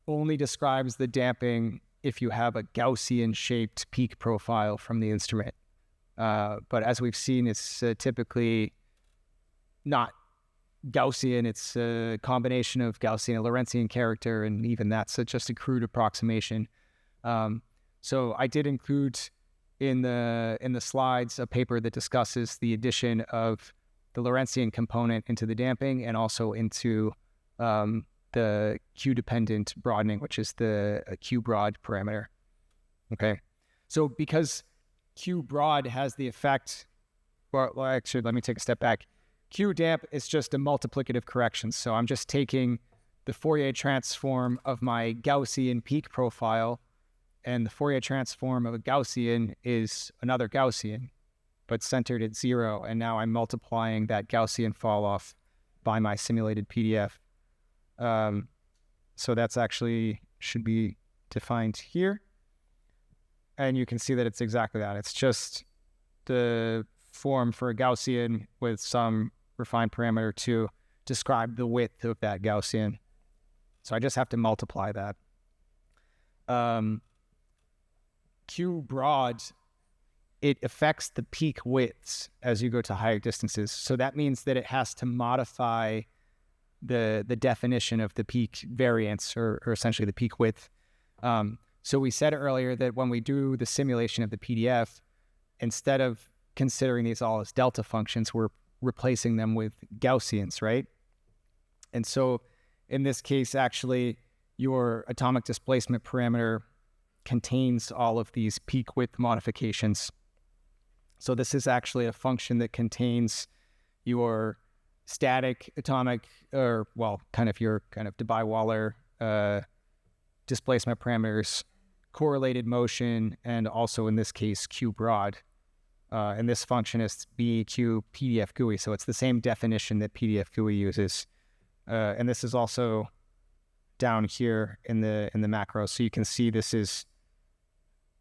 only describes the damping if you have a Gaussian shaped peak profile from the instrument. But as we've seen, it's typically not Gaussian. It's a combination of Gaussian and Lorentzian character, and even that's just a crude approximation. So I did include in the slides a paper that discusses the addition of the Lorentzian component into the damping and also into the Q-dependent broadening, which is the Q broad parameter. Okay, so because Q broad has the effect, well, actually, let me take a step back. Q damp is just a multiplicative correction. So I'm just taking the Fourier transform of my Gaussian peak profile, and the Fourier transform of a Gaussian is another Gaussian, but centered at 0. And now I'm multiplying that Gaussian fall off by my simulated PDF. So that's actually should be defined here. And you can see that it's exactly that. It's just the form for a Gaussian with some refined parameter to describe the width of that Gaussian. So I just have to multiply that. Q broad it affects the peak widths as you go to higher distances. So that means that it has to modify the definition of the peak variance, or essentially the peak width. So we said earlier that when we do the simulation of the PDF, instead of considering these all as delta functions, we're replacing them with Gaussians, right? And so in this case, actually, your atomic displacement parameter contains all of these peak width modifications. So this is actually a function that contains your static atomic, or well, your Debye-Waller displacement parameters, correlated motion, and also in this case Q broad. And this function is BEQ PDF GUI, so it's the same definition that PDF GUI uses. And this is also down here in the macro, so you can see this is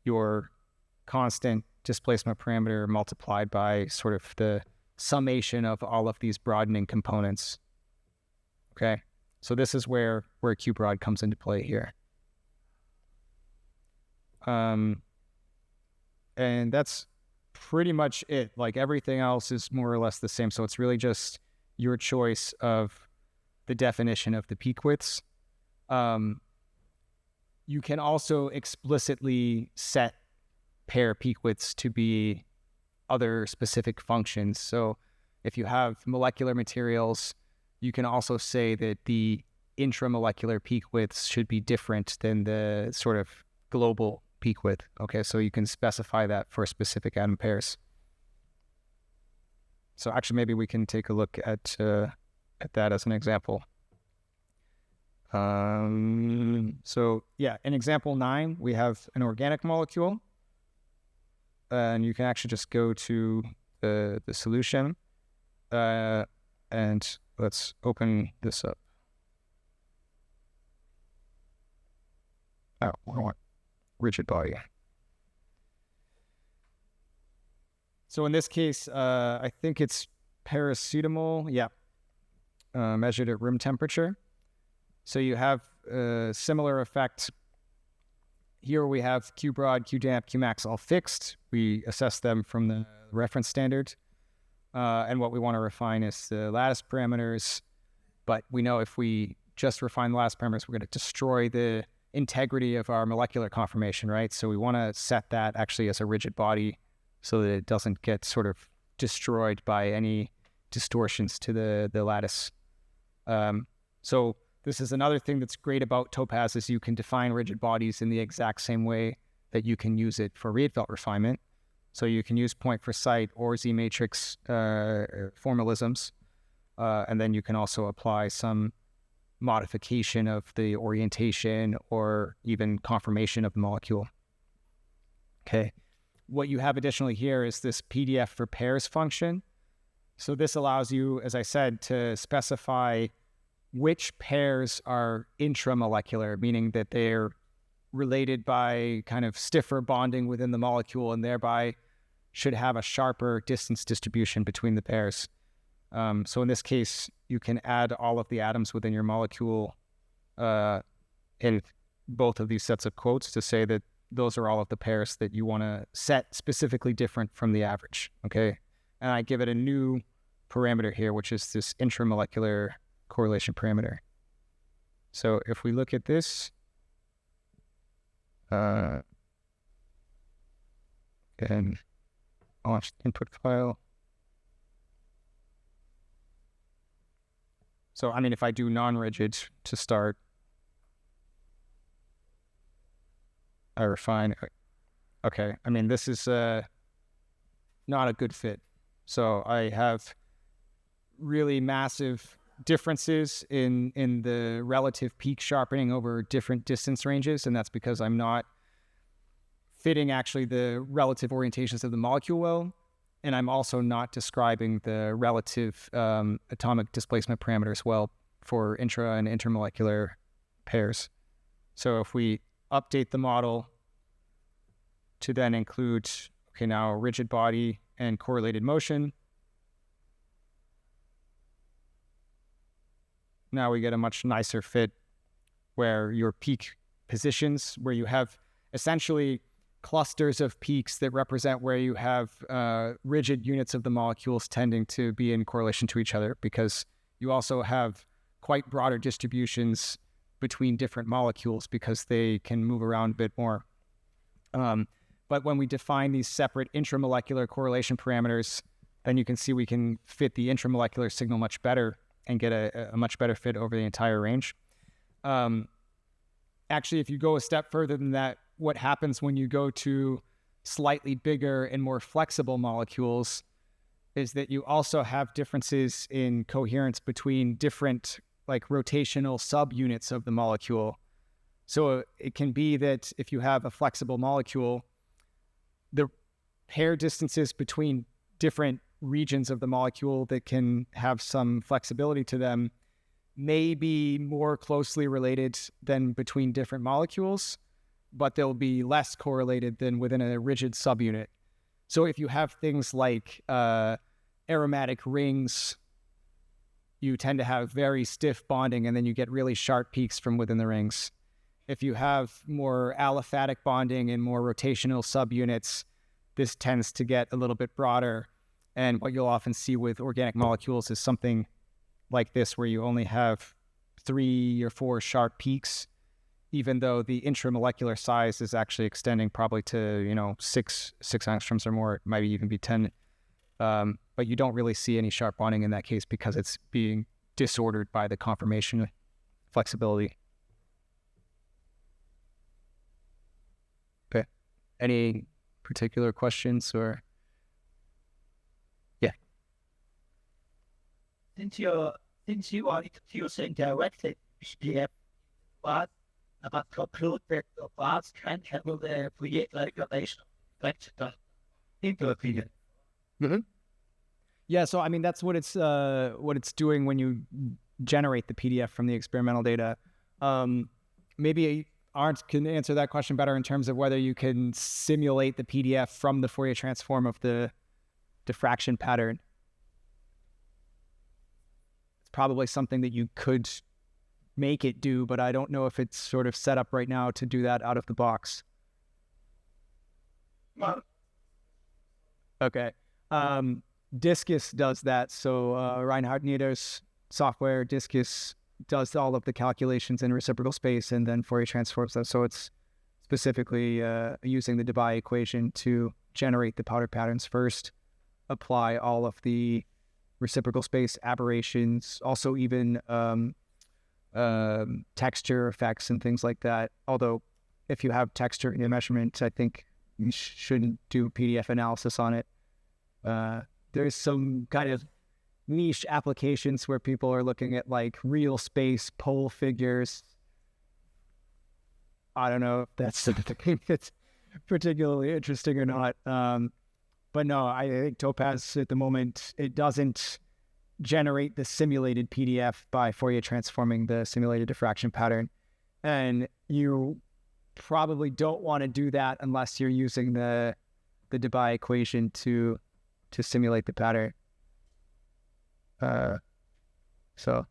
your constant displacement parameter multiplied by sort of the summation of all of these broadening components. Okay, so this is where Q broad comes into play here. And that's pretty much it. Like, everything else is more or less the same. So it's really just your choice of the definition of the peak widths. You can also explicitly set pair peak widths to be other specific functions. So if you have molecular materials, you can also say that the intramolecular peak widths should be different than the sort of global peak width. Okay, so you can specify that for specific atom pairs. So actually, maybe we can take a look at that as an example. So yeah, in example 9, we have an organic molecule, and you can actually just go to the solution, and let's open this up. Oh, we want rigid body. So in this case, I think it's paracetamol. Yeah, measured at room temperature. So you have a similar effect. Here we have Q broad, Q damp, Q max all fixed. We assess them from the reference standard. And what we want to refine is the lattice parameters. But we know if we just refine the lattice parameters, we're going to destroy the integrity of our molecular conformation, right? So we want to set that actually as a rigid body so that it doesn't get sort of destroyed by any distortions to the lattice. So this is another thing that's great about Topaz, is you can define rigid bodies in the exact same way that you can use it for Rietveld refinement. So you can use point for site or Z-matrix formalisms, and then you can also apply some modification of the orientation or even conformation of the molecule. Okay. What you have additionally here is this PDF for pairs function. So this allows you, as I said, to specify which pairs are intramolecular, meaning that they're related by kind of stiffer bonding within the molecule and thereby should have a sharper distance distribution between the pairs. So in this case, you can add all of the atoms within your molecule in both of these sets of quotes to say that those are all of the pairs that you want to set specifically different from the average, okay? And I give it a new parameter here, which is this intramolecular correlation parameter. So if we look at this, and launch the input file. So, I mean, if I do non-rigid to start, I refine. Okay, I mean, this is not a good fit. So I have really massive differences in the relative peak sharpening over different distance ranges, and that's because I'm not fitting actually the relative orientations of the molecule well, and I'm also not describing the relative atomic displacement parameters well for intra and intermolecular pairs. So if we update the model to then include, okay, now rigid body and correlated motion, now we get a much nicer fit where your peak positions, where you have essentially clusters of peaks that represent where you have rigid units of the molecules tending to be in correlation to each other, because you also have quite broader distributions between different molecules because they can move around a bit more. But when we define these separate intramolecular correlation parameters, then you can see we can fit the intramolecular signal much better and get a much better fit over the entire range. Actually, if you go a step further than that, what happens when you go to slightly bigger and more flexible molecules is that you also have differences in coherence between different like rotational subunits of the molecule. So it can be that if you have a flexible molecule, the pair distances between different regions of the molecule that can have some flexibility to them may be more closely related than between different molecules, but they'll be less correlated than within a rigid subunit. So if you have things like aromatic rings, you tend to have very stiff bonding, and then you get really sharp peaks from within the rings. If you have more aliphatic bonding and more rotational subunits, this tends to get a little bit broader. And what you'll often see with organic molecules is something like this, where you only have 3 or 4 sharp peaks, even though the intramolecular size is actually extending probably to, 6 angstroms or more. It might even be 10. But you don't really see any sharp bonding in that case because it's being disordered by the conformation flexibility. Okay. Any particular questions or? Yeah. Since you are using directly HDF but conclude that the parts can handle the create regulation of in your opinion. Mm-hmm. Yeah, so I mean that's what it's doing when you generate the PDF from the experimental data. Maybe Arndt can answer that question better in terms of whether you can simulate the PDF from the Fourier transform of the diffraction pattern. It's probably something that you could make it do, but I don't know if it's sort of set up right now to do that out of the box. Okay. Discus does that. So Reinhard Nieder's software, Discus, does all of the calculations in reciprocal space and then Fourier transforms them. So it's specifically using the Debye equation to generate the powder patterns first, apply all of the reciprocal space aberrations, also even texture effects and things like that. Although if you have texture in your measurement, I think you shouldn't do PDF analysis on it. There's some kind of niche applications where people are looking at like real space pole figures. I don't know if that's something that's particularly interesting or not. But no, I think Topaz at the moment, it doesn't generate the simulated PDF by Fourier transforming the simulated diffraction pattern. And you probably don't want to do that unless you're using the Debye equation to simulate the pattern. So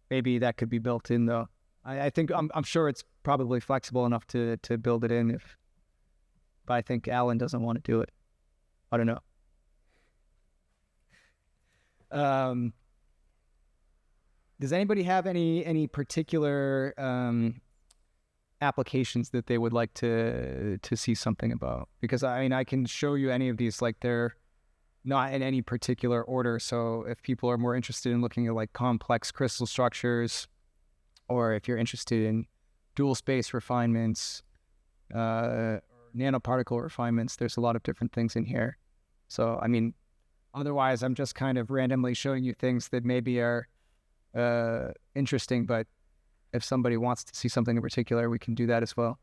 maybe that could be built in though. I think I'm sure it's probably flexible enough to build it in but I think Alan doesn't want to do it. I don't know. Does anybody have any particular applications that they would like to see something about? Because I mean, I can show you any of these, like they're not in any particular order. So if people are more interested in looking at like complex crystal structures, or if you're interested in dual space refinements, nanoparticle refinements, there's a lot of different things in here. So, I mean, otherwise I'm just kind of randomly showing you things that maybe are interesting, but if somebody wants to see something in particular, we can do that as well.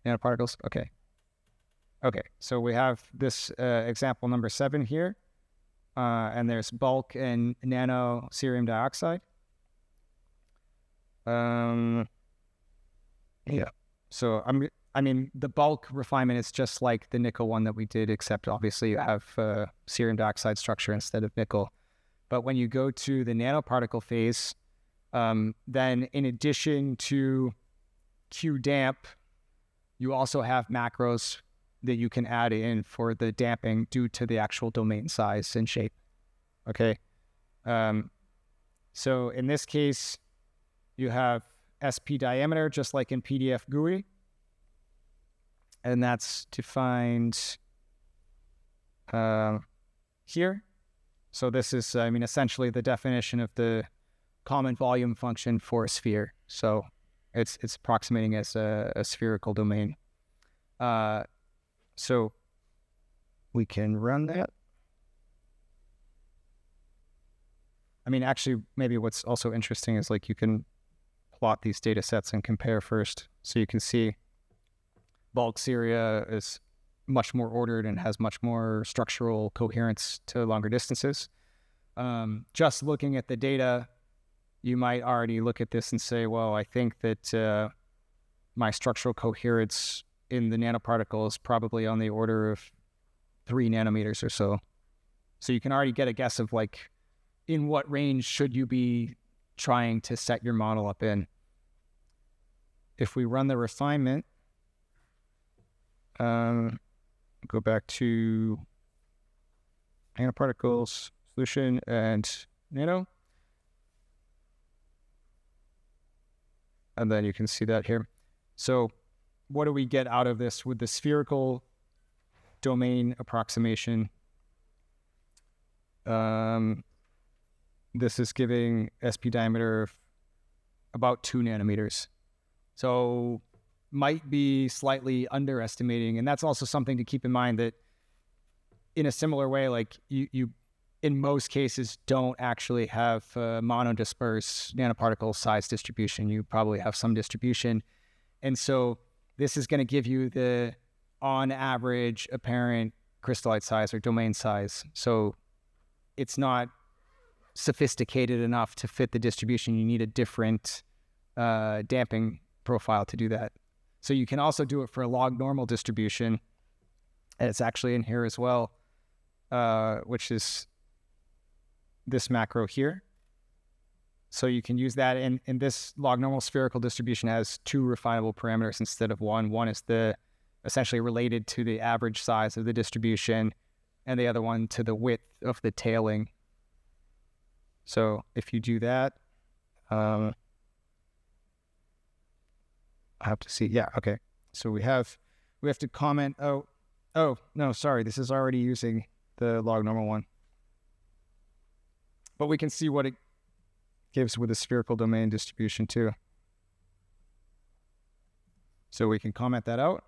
Nanoparticles, okay. Okay, so we have this example number 7 here, and there's bulk and nano cerium dioxide. Yeah, so I mean, the bulk refinement is just like the nickel one that we did, except obviously you have cerium dioxide structure instead of nickel. But when you go to the nanoparticle phase, then in addition to QDamp, you also have macros that you can add in for the damping due to the actual domain size and shape. Okay. So in this case, you have SP diameter, just like in PDF GUI. And that's defined here. So this is, essentially the definition of the common volume function for a sphere. So it's approximating as a spherical domain. So we can run that. Actually, maybe what's also interesting is like you can plot these data sets and compare first. So you can see bulk Syria is much more ordered and has much more structural coherence to longer distances. Just looking at the data, you might already look at this and say, well, I think that my structural coherence in the nanoparticle is probably on the order of 3 nanometers or so. So you can already get a guess of like, in what range should you be trying to set your model up in. If we run the refinement, go back to nanoparticles, solution, and nano. And then you can see that here. So what do we get out of this with the spherical domain approximation? This is giving SP diameter of about 2 nanometers. So might be slightly underestimating. And that's also something to keep in mind, that in a similar way, like you in most cases don't actually have a monodisperse nanoparticle size distribution. You probably have some distribution. And so this is going to give you the on average apparent crystallite size or domain size. So it's not sophisticated enough to fit the distribution. You need a different damping profile to do that. So you can also do it for a log normal distribution, and it's actually in here as well, which is this macro here. So you can use that, and this log normal spherical distribution has 2 refinable parameters instead of 1. One is essentially related to the average size of the distribution, and the other one to the width of the tailing. So if you do that, I have to see. Yeah, okay. So we have to comment. Oh, no, sorry. This is already using the log normal one. But we can see what it gives with the spherical domain distribution too. So we can comment that out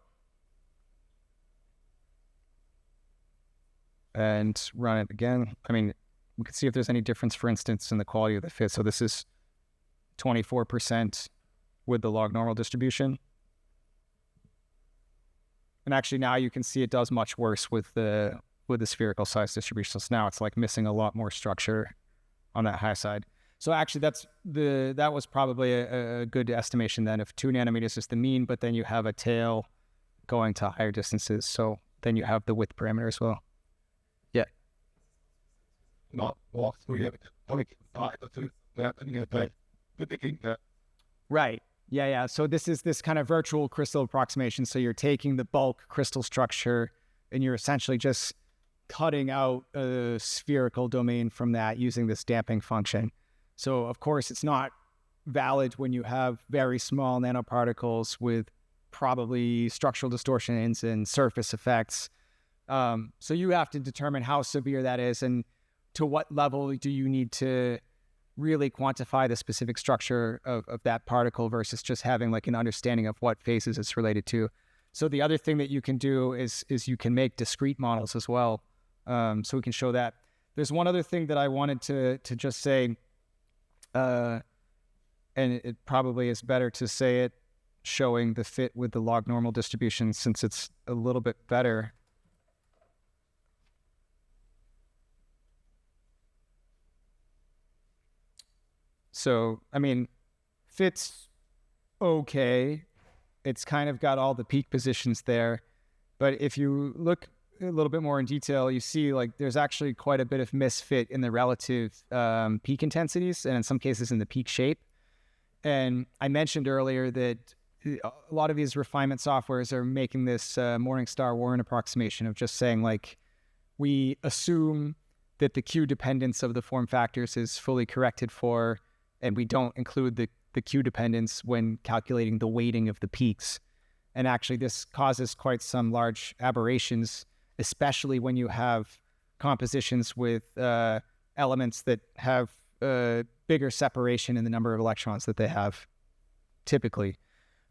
and run it again. We can see if there's any difference, for instance, in the quality of the fit. So this is 24% with the log normal distribution. And actually now you can see it does much worse with the spherical size distribution. So now it's like missing a lot more structure on that high side. So actually that was probably a good estimation then, if 2 nanometers is the mean, but then you have a tail going to higher distances. So then you have the width parameter as well. Yeah. Not walk through it. Right. Yeah. So this is this kind of virtual crystal approximation. So you're taking the bulk crystal structure and you're essentially just cutting out a spherical domain from that using this damping function. So of course it's not valid when you have very small nanoparticles with probably structural distortions and surface effects. So you have to determine how severe that is and to what level do you need to really quantify the specific structure of that particle versus just having like an understanding of what phases it's related to. So the other thing that you can do is you can make discrete models as well. So we can show that. There's one other thing that I wanted to just say, and it probably is better to say it showing the fit with the log normal distribution since it's a little bit better. So, fits okay. It's kind of got all the peak positions there. But if you look a little bit more in detail, you see like there's actually quite a bit of misfit in the relative peak intensities and in some cases in the peak shape. And I mentioned earlier that a lot of these refinement softwares are making this Morningstar Warren approximation of just saying, like, we assume that the Q dependence of the form factors is fully corrected for, and we don't include the Q dependence when calculating the weighting of the peaks. And actually, this causes quite some large aberrations, especially when you have compositions with elements that have bigger separation in the number of electrons that they have, typically.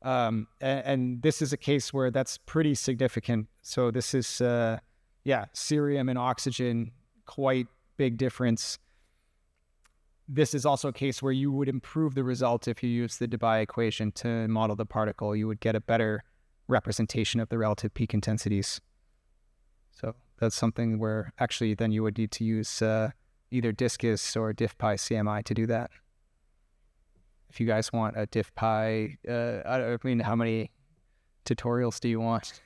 And this is a case where that's pretty significant. So this is, cerium and oxygen, quite big difference. This is also a case where you would improve the result if you use the Debye equation to model the particle. You would get a better representation of the relative peak intensities. So that's something where actually then you would need to use either Discus or Diffpy CMI to do that. If you guys want a Diffpy, I mean, how many tutorials do you want?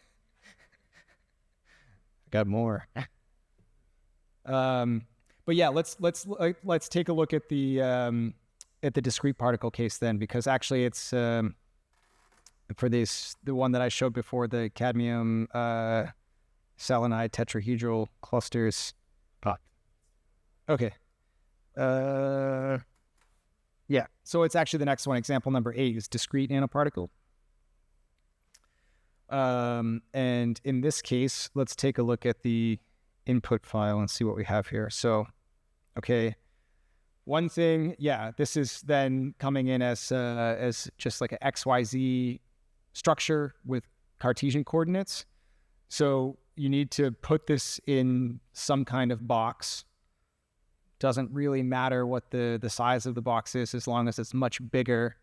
I got more. But yeah, let's take a look at the discrete particle case then, because actually it's for the one that I showed before, the cadmium selenide tetrahedral clusters. Okay. Yeah, so it's actually the next one. Example number 8 is discrete nanoparticle. And in this case, let's take a look at the input file and see what we have here. So, okay, one thing, yeah, this is then coming in as just like an XYZ structure with Cartesian coordinates. So you need to put this in some kind of box. Doesn't really matter what the size of the box is, as long as it's much bigger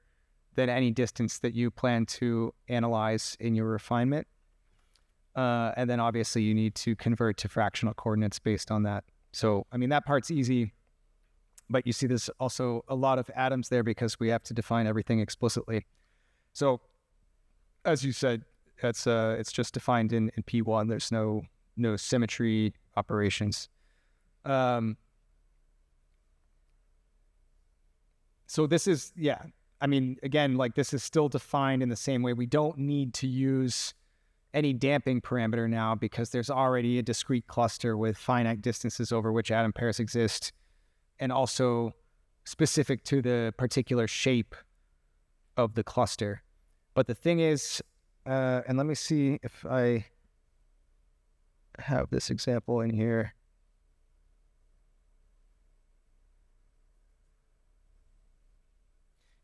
than any distance that you plan to analyze in your refinement. And then obviously you need to convert to fractional coordinates based on that. So, I mean, that part's easy, but you see there's also a lot of atoms there because we have to define everything explicitly. So, as you said, it's just defined in P1. There's no symmetry operations. So this is, yeah, I mean, again, like this is still defined in the same way. We don't need to use any damping parameter now because there's already a discrete cluster with finite distances over which atom pairs exist, and also specific to the particular shape of the cluster. But the thing is, and let me see if I have this example in here.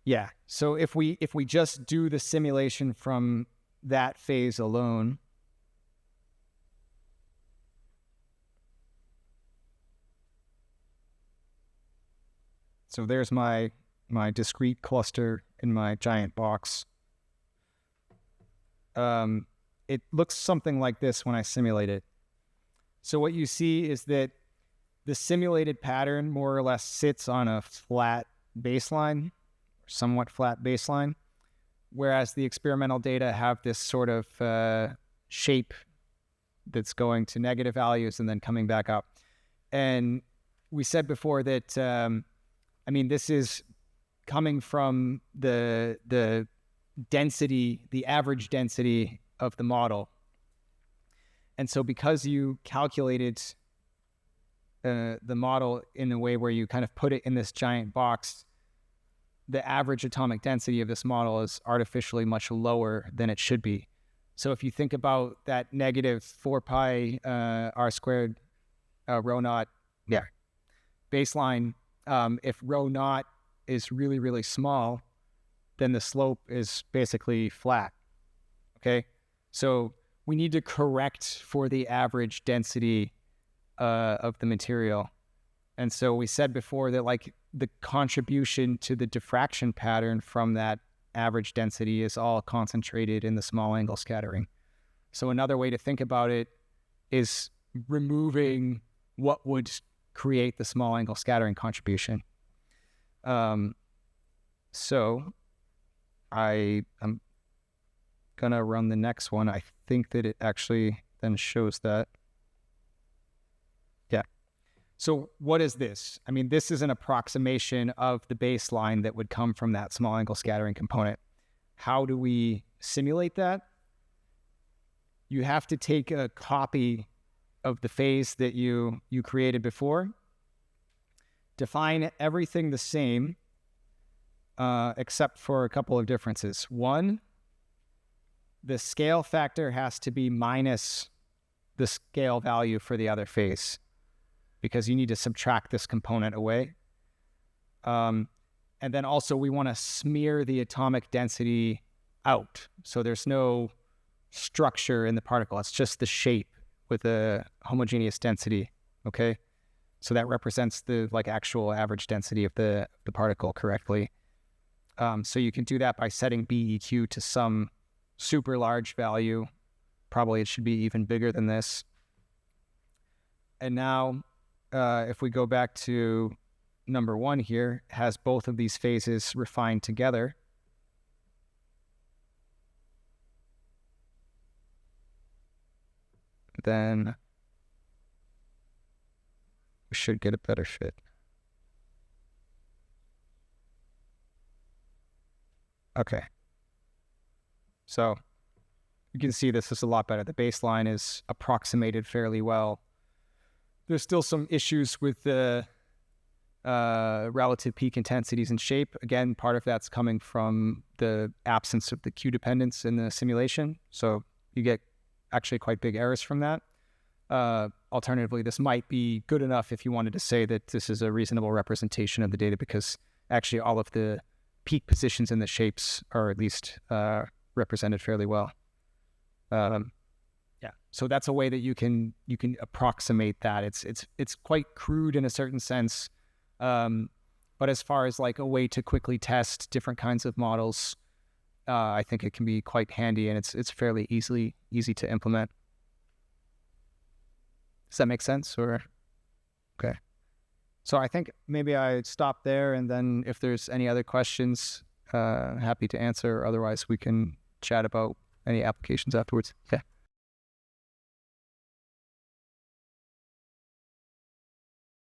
Yeah, so if we just do the simulation from that phase alone, so there's my discrete cluster in my giant box. It looks something like this when I simulate it. So what you see is that the simulated pattern more or less sits on a flat baseline, somewhat flat baseline, whereas the experimental data have this sort of shape that's going to negative values and then coming back up. And we said before that, I mean, this is coming from the density, the average density of the model. And so because you calculated the model in a way where you kind of put it in this giant box, the average atomic density of this model is artificially much lower than it should be. So if you think about that negative 4 pi r squared rho naught baseline, if rho naught is really, really small, then the slope is basically flat, okay? So we need to correct for the average density of the material. And so we said before that like the contribution to the diffraction pattern from that average density is all concentrated in the small angle scattering. So another way to think about it is removing what would create the small angle scattering contribution. So I'm gonna run the next one. I think that it actually then shows that. Yeah. So what is this? I mean, this is an approximation of the baseline that would come from that small angle scattering component. how do we simulate that? You have to take a copy of the phase that you created before, define everything the same, except for a couple of differences. One, the scale factor has to be minus the scale value for the other phase, because you need to subtract this component away. And then also we want to smear the atomic density out. So there's no structure in the particle. It's just the shape with a homogeneous density, okay? So that represents the actual average density of the particle correctly. So you can do that by setting BEQ to some super large value. Probably it should be even bigger than this. And now, if we go back to number 1 here, has both of these phases refined together. Then we should get a better fit. Okay. So you can see this is a lot better. The baseline is approximated fairly well. There's still some issues with the relative peak intensities and shape. Again, part of that's coming from the absence of the Q dependence in the simulation. So you get actually quite big errors from that. Alternatively, this might be good enough if you wanted to say that this is a reasonable representation of the data, because actually all of the peak positions in the shapes are at least represented fairly well. Yeah, so that's a way that you can approximate that. It's quite crude in a certain sense, but as far as a way to quickly test different kinds of models, I think it can be quite handy, and it's fairly easy to implement. Does that make sense? Or okay. So I think maybe I stop there, and then if there's any other questions, happy to answer. Otherwise, we can chat about any applications afterwards. Okay.